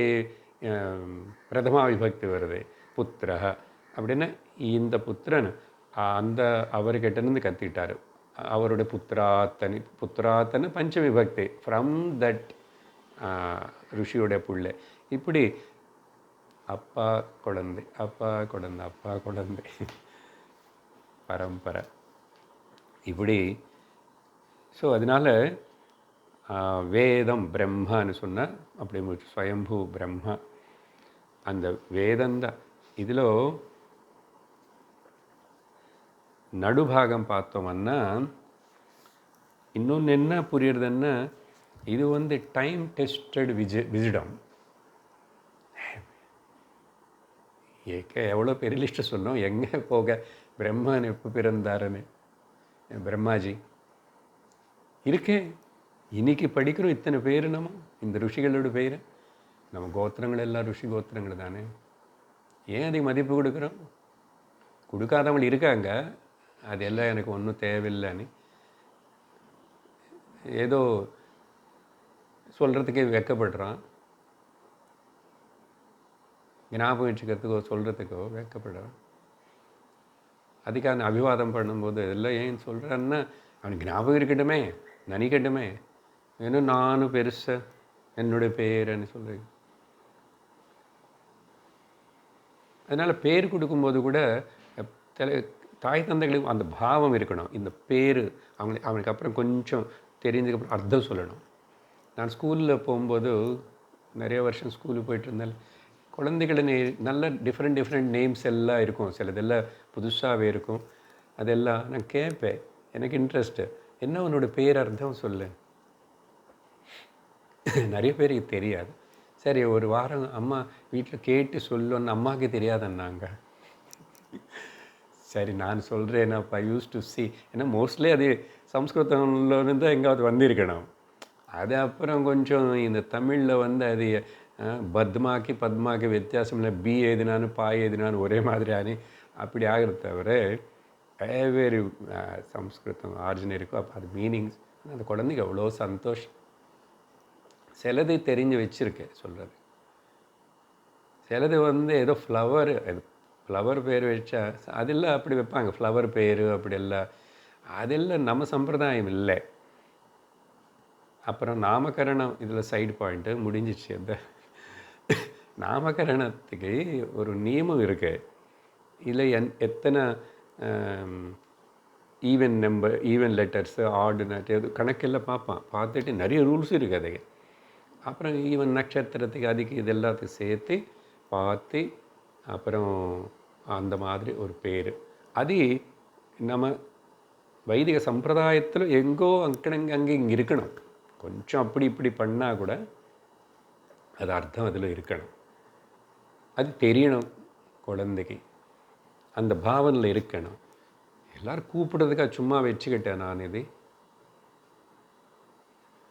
பிரதமா விபக்தி வருது, புத்திர. அப்படின்னா இந்த புத்திரன் அந்த அவர்கிட்டருந்து கற்றுக்கிட்டார். அவருடைய புத்திராத்தன்னு பஞ்சமி விபக்தி, ஃப்ரம் தட் ருஷியோடைய புள்ளை. இப்படி அப்பா குழந்தை பரம்பரை இப்படி. ஸோ அதனால் வேதம் பிரம்மன்னு சொன்னால் அப்படி ஸ்வயம்பூ பிரம்ம அந்த வேதந்தான். இதில் நடுபாகம் பார்த்தோம்னா இன்னொன்று என்ன புரியுறதுன்னா, இது வந்து டைம் டெஸ்டட் விசிடம். எவ்வளோ பெரிய லிஸ்ட்டு சொன்னோம். எங்கே போக பிரம்மன் எப்போ பிறந்தாருன்னு. பிரம்மாஜி இருக்கே. இன்னைக்கு படிக்கிறோம் இத்தனை பேர். நம்ம இந்த ருஷிகளோட பேர், நம்ம கோத்திரங்கள் எல்லாம் ருஷி கோத்திரங்கள் தானே. ஏன் அதுக்கு மதிப்பு கொடுக்குறோம்? கொடுக்காதவங்க இருக்காங்க, அதெல்லாம் எனக்கு ஒன்றும் தேவையில்லைன்னு ஏதோ சொல்கிறதுக்கே வெக்கப்படுறான். ஞாபகம் வச்சுக்கிறதுக்கோ சொல்கிறதுக்கோ வெக்கப்படுறான். அதுக்கான அபிவாதம் பண்ணும்போது இதெல்லாம் ஏன் சொல்கிறேன்னா, அவனுக்கு ஞாபகம் இருக்கட்டுமே, நினைக்கட்டுமே. ஏன்னா நானும் பெருசை என்னுடைய பேருன்னு சொல்கிறேன். அதனால் பேர் கொடுக்கும்போது கூட தாய் தந்தைகளுக்கு அந்த பாவம் இருக்கணும். இந்த பேர் அவனுக்கு அப்புறம் கொஞ்சம் தெரிஞ்சதுக்கப்புறம் அர்த்தம் சொல்லணும். நான் ஸ்கூலில் போகும்போது நிறைய வருஷம் ஸ்கூலுக்கு போயிட்டு இருந்தேன். குழந்தைகளை நல்ல டிஃப்ரெண்ட் நேம்ஸ் எல்லாம் இருக்கும். சிலதெல்லாம் புதுசாகவே இருக்கும். அதெல்லாம் நான் கேட்பேன், எனக்கு இன்ட்ரெஸ்ட்டு. என்ன உன்னோட பேர் அர்த்தம் சொல்லு. நிறைய பேருக்கு தெரியாது. சரி, ஒரு வாரம் அம்மா வீட்டில் கேட்டு சொல்லுன்னு அம்மாவுக்கு தெரியாதுன்னாங்க. சரி, நான் சொல்கிறேன்னாப்பா, யூஸ் டு சி. ஏன்னா மோஸ்ட்லி அது சம்ஸ்கிருதம்லேருந்து எங்காவது வந்திருக்கணும். அது அப்புறம் கொஞ்சம் இந்த தமிழில் வந்து அது பத்மாக்கி பத்மாக்கு வித்தியாசம் இல்லை, பி எழுதினான்னு பாய் எழுதினான்னு ஒரே மாதிரியானு அப்படி ஆகிறது தவிர வேறு சம்ஸ்கிருதம் ஆரிஜின் இருக்கோ அப்போ அது மீனிங்ஸ். அந்த குழந்தைக்கு அவ்வளோ சந்தோஷம். சிலது தெரிஞ்சு வச்சுருக்கேன் சொல்கிறது. சிலது வந்து ஏதோ ஃப்ளவர் பேர் வச்சா அதெல்லாம் அப்படி வைப்பாங்க, ஃப்ளவர் பேர் அப்படியெல்லாம். அதெல்லாம் நம்ம சம்பிரதாயம் இல்லை. அப்புறம் நாமகரணம் இதில் சைடு பாயிண்ட்டு முடிஞ்சிச்சு. அந்த நாமகரணத்துக்கு ஒரு நியமம் இருக்குது. இதில் எத்தனை ஈவன் நம்பர், ஈவன் லெட்டர்ஸு, ஆடு எது கணக்கெல்லாம் பார்ப்பான். பார்த்துட்டு நிறைய ரூல்ஸ் இருக்குது அதுக்கு. அப்புறம் ஈவன் நட்சத்திரத்துக்கு அதுக்கு இது எல்லாத்துக்கும் சேர்த்து பார்த்து அப்புறம் அந்த மாதிரி ஒரு பேர். அது நம்ம வைதிக சம்பிரதாயத்தில் எங்கோ அங்கே இங்கே இருக்கணும். கொஞ்சம் அப்படி இப்படி பண்ணால் கூட அது அர்த்தம் அதில் இருக்கணும். அது தெரியணும் குழந்தைக்கு, அந்த பாவனையில் இருக்கணும். எல்லோரும் கூப்பிடுறதுக்காக சும்மா வச்சுக்கிட்டேன் நான் இது.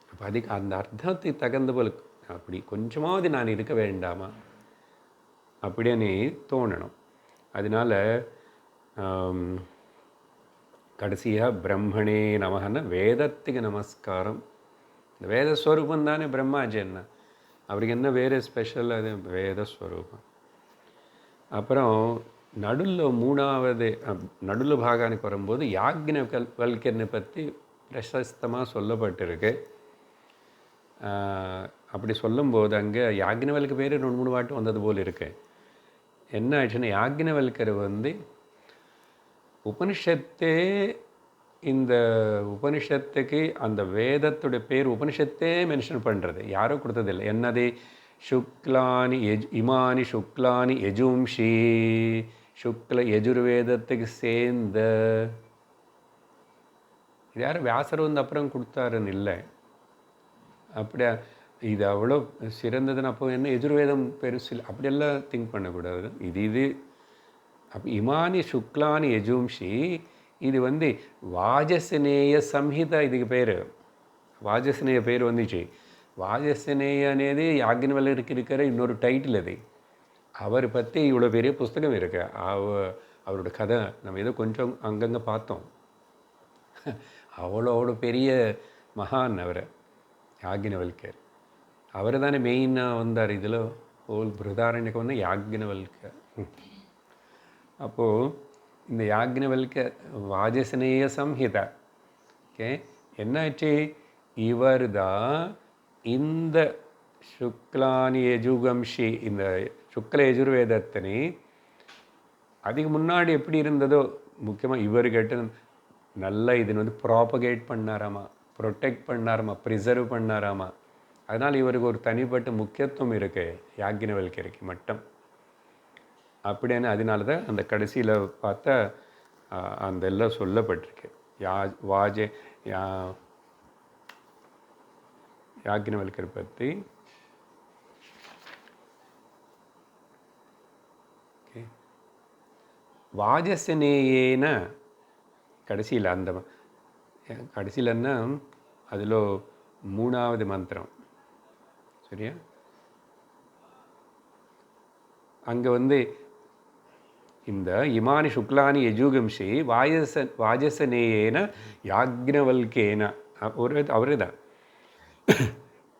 அப்போ அதுக்கு அந்த அர்த்தத்துக்கு தகுந்த போல் அப்படி கொஞ்சமாவது நான் இருக்க வேண்டாமா அப்படின்னு தோணணும். அதனால் கடைசியாக பிரம்மணே நமகன்னா வேதத்துக்கு நமஸ்காரம். இந்த வேதஸ்வரூபம் தானே பிரம்மாஜி. என்ன அவருக்கு என்ன வேறு ஸ்பெஷல்? அது வேதஸ்வரூபம். அப்புறம் நடுவில் பாகானுக்கு வரும்போது யாக்ஞவல்கியனை பற்றி பிரசஸ்தமாக சொல்லப்பட்டிருக்கு. அப்படி சொல்லும்போது அங்கே யாக்ஞவல்க்கு பேர் 2-3 வாட்டி வந்தது போல் இருக்கு. என்ன ஆச்சுன்னா, யாக்ஞவல்கர் வந்து உபனிஷத்தே, இந்த உபனிஷத்துக்கு அந்த வேதத்துடைய பேர் உபனிஷத்தே மென்ஷன் பண்ணுறது, யாரோ கொடுத்ததில்லை. என்னது? சுக்லானி இமானி சுக்லானி யஜும்ஷி, சுக்ல யஜுர்வேதத்துக்கு சேர்ந்த. இது யாரும் வியாசர் வந்து அப்புறம் கொடுத்தாருன்னு இல்லை. அப்படியா இது அவ்வளோ சிறந்ததுன்னு அப்போ என்ன எஜுர்வேதம் பெருசு இல்லை அப்படியெல்லாம் திங்க் பண்ணக்கூடாது. இது அப்போ இமானி சுக்லானி யஜும்ஷி, இது வந்து வாஜசனேய சம்ஹிதா இதுக்கு பேர். வாஜசனேய பேர் வந்துச்சு. வாஜசனேய అనేది யாக்ஞவல்கருக்கு இருக்கிற இன்னொரு டைட்டில். அது அவர் பற்றி இவ்வளோ பெரிய புஸ்தகம் இருக்கு. அவரோட கதை நம்ம ஏதோ கொஞ்சம் அங்கங்கே பார்த்தோம். அவ்வளோ பெரிய மகான் அவர் யாக்ஞவல்கர். அவர் தானே மெயினாக வந்தார் இதில். ஹோல் பிருதாரண்யக்கு வந்து யாக்ஞவல்கர். அப்போது இந்த யாக்ஞவல்க வாஜசனேய சம்ஹிதா என்னாச்சு? இவர் தான் இந்த சுக்லானி யஜுகம்ஷி, இந்த சுக்ல யஜுர்வேதத்தினை அதுக்கு முன்னாடி எப்படி இருந்ததோ முக்கியமாக இவர் கேட்டு நல்லா இதுன்னு வந்து ப்ராபகேட் பண்ணாராமா, ப்ரொடெக்ட் பண்ணாராமா, ப்ரிசர்வ் பண்ணாராமா. அதனால் இவருக்கு ஒரு தனிப்பட்ட முக்கியத்துவம் இருக்குது யாக்ஞவல்கருக்கு மட்டும் அப்படின்னு. அதனால தான் அந்த கடைசியில் பார்த்தா அந்த எல்லாம் சொல்லப்பட்டிருக்கு. யாக்ஞவல்கர் பற்றி. வாஜசனேயேன கடைசியில் அந்த கடைசியிலன்னா அதில் 3வது மந்திரம் சரியா? அங்கே வந்து இந்த இமானி சுக்லானி யஜுகம்ஷி வாஜசனேயேன யாக்ஞவல்கேன அவரு தான்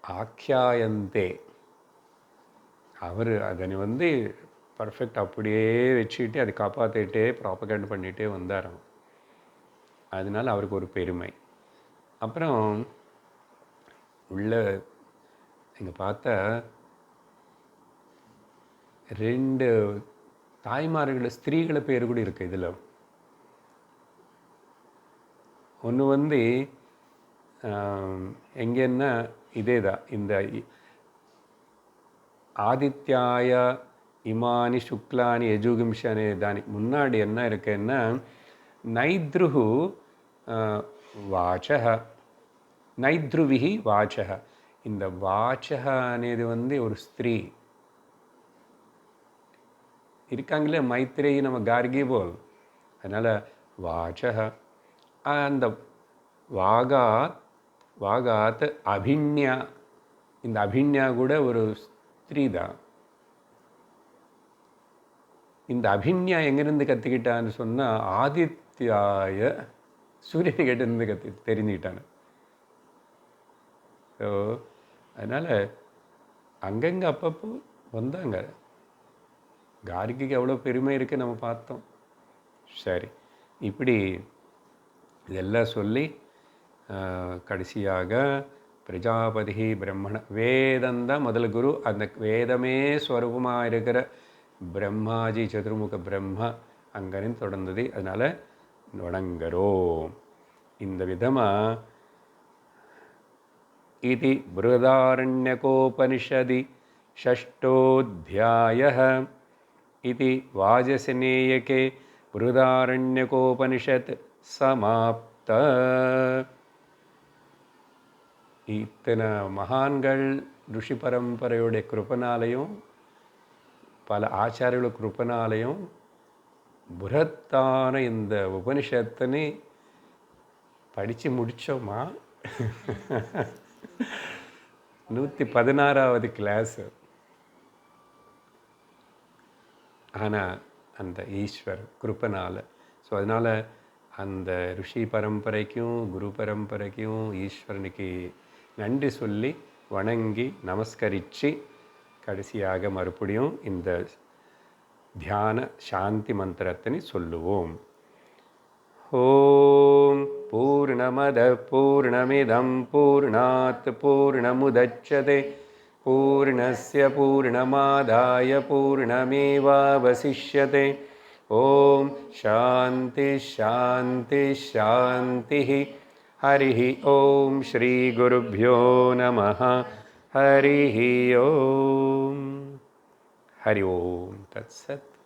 ஆக்கியாயந்தே. அவர் அதனை வந்து பர்ஃபெக்ட் அப்படியே வச்சுக்கிட்டு அதை காப்பாற்றிட்டே ப்ராபகேண்ட் பண்ணிகிட்டே வந்தாராம். அதனால் அவருக்கு ஒரு பெருமை. அப்புறம் உள்ள இங்கே பார்த்தா 2 தாய்மார்கள் ஸ்திரீகளை பேர் கூட இருக்குது இதில். ஒன்று வந்து எங்கன்னா இதே தான், இந்த ஆதித்யாய இமானி சுக்லானி யஜுகிம்ஷி அనే దానికి முன்னாடி என்ன இருக்குன்னா நைத்ருஹு వాచః நைத்ருவிஹி வாச்சக. இந்த வாச்சக అనేది வந்து ஒரு ஸ்திரீ இருக்காங்களே, மைத்ரேயி நம்ம கார்கி போல். அதனால் வாச்சக. அந்த வாகாத் அபின்யா. இந்த அபின்யா கூட ஒரு ஸ்திரீ தான். இந்த அபின்யா எங்கேருந்து கற்றுக்கிட்டான்னு சொன்னால் ஆதித்யாய சூரியனுக்கிட்டேருந்து தெரிஞ்சுக்கிட்டாను. ஸோ அதனால் அங்கங்கே அப்பப்போ வந்தாங்க. கார்கிக்கு எவ்வளோ பெருமை இருக்குது நம்ம பார்த்தோம். சரி, இப்படி இதெல்லாம் சொல்லி கடைசியாக பிரஜாபதி பிரம்மண வேதந்தான் முதல் குரு. அந்த வேதமே ஸ்வரூபமாக இருக்கிற பிரம்மாஜி சதுர்முக பிரம்மா அங்கேருந்து தொடர்ந்தது. அதனால் வணங்குறோம். இந்த விதமாக இது பிருஹதாரண்யகோபனிஷதி ஷஷ்டோத்தியாயः இது வாஜசநேயகே பிருஹதாரண்யகோபனிஷத் சமாப்த. இத்தனை மகான்கள் ருஷி பரம்பரையுடைய கிருப்பனாலையும் பல ஆச்சாரியர்கள் கிருப்பனாலையும் புரத்தான இந்த உபனிஷத்தினை படித்து முடித்தோமா? 116வது கிளாஸு. ஆனால் அந்த ஈஸ்வர் கிருப்பனால். ஸோ அதனால் அந்த ருஷி பரம்பரைக்கும் குரு பரம்பரைக்கும் ஈஸ்வரனுக்கு நன்றி சொல்லி வணங்கி நமஸ்கரித்து கடைசியாக மறுபடியும் இந்த தியான சாந்தி மந்திரத்தினை சொல்லுவோம். ஓம் பூர்ணமத பூர்ணமிதம் பூர்ணாத் பூர்ணமுதச்யதே பூர்ணஸ்ய பூர்ணமாதாய பூர்ணமேவாவசிஷ்யதே. ஓம் சாந்தி சாந்தி சாந்தி. ஹரி ஓம் ஸ்ரீ குருப்யோ நமः. ஹரி ஓம். ஹரி ஓம் தத்சத்.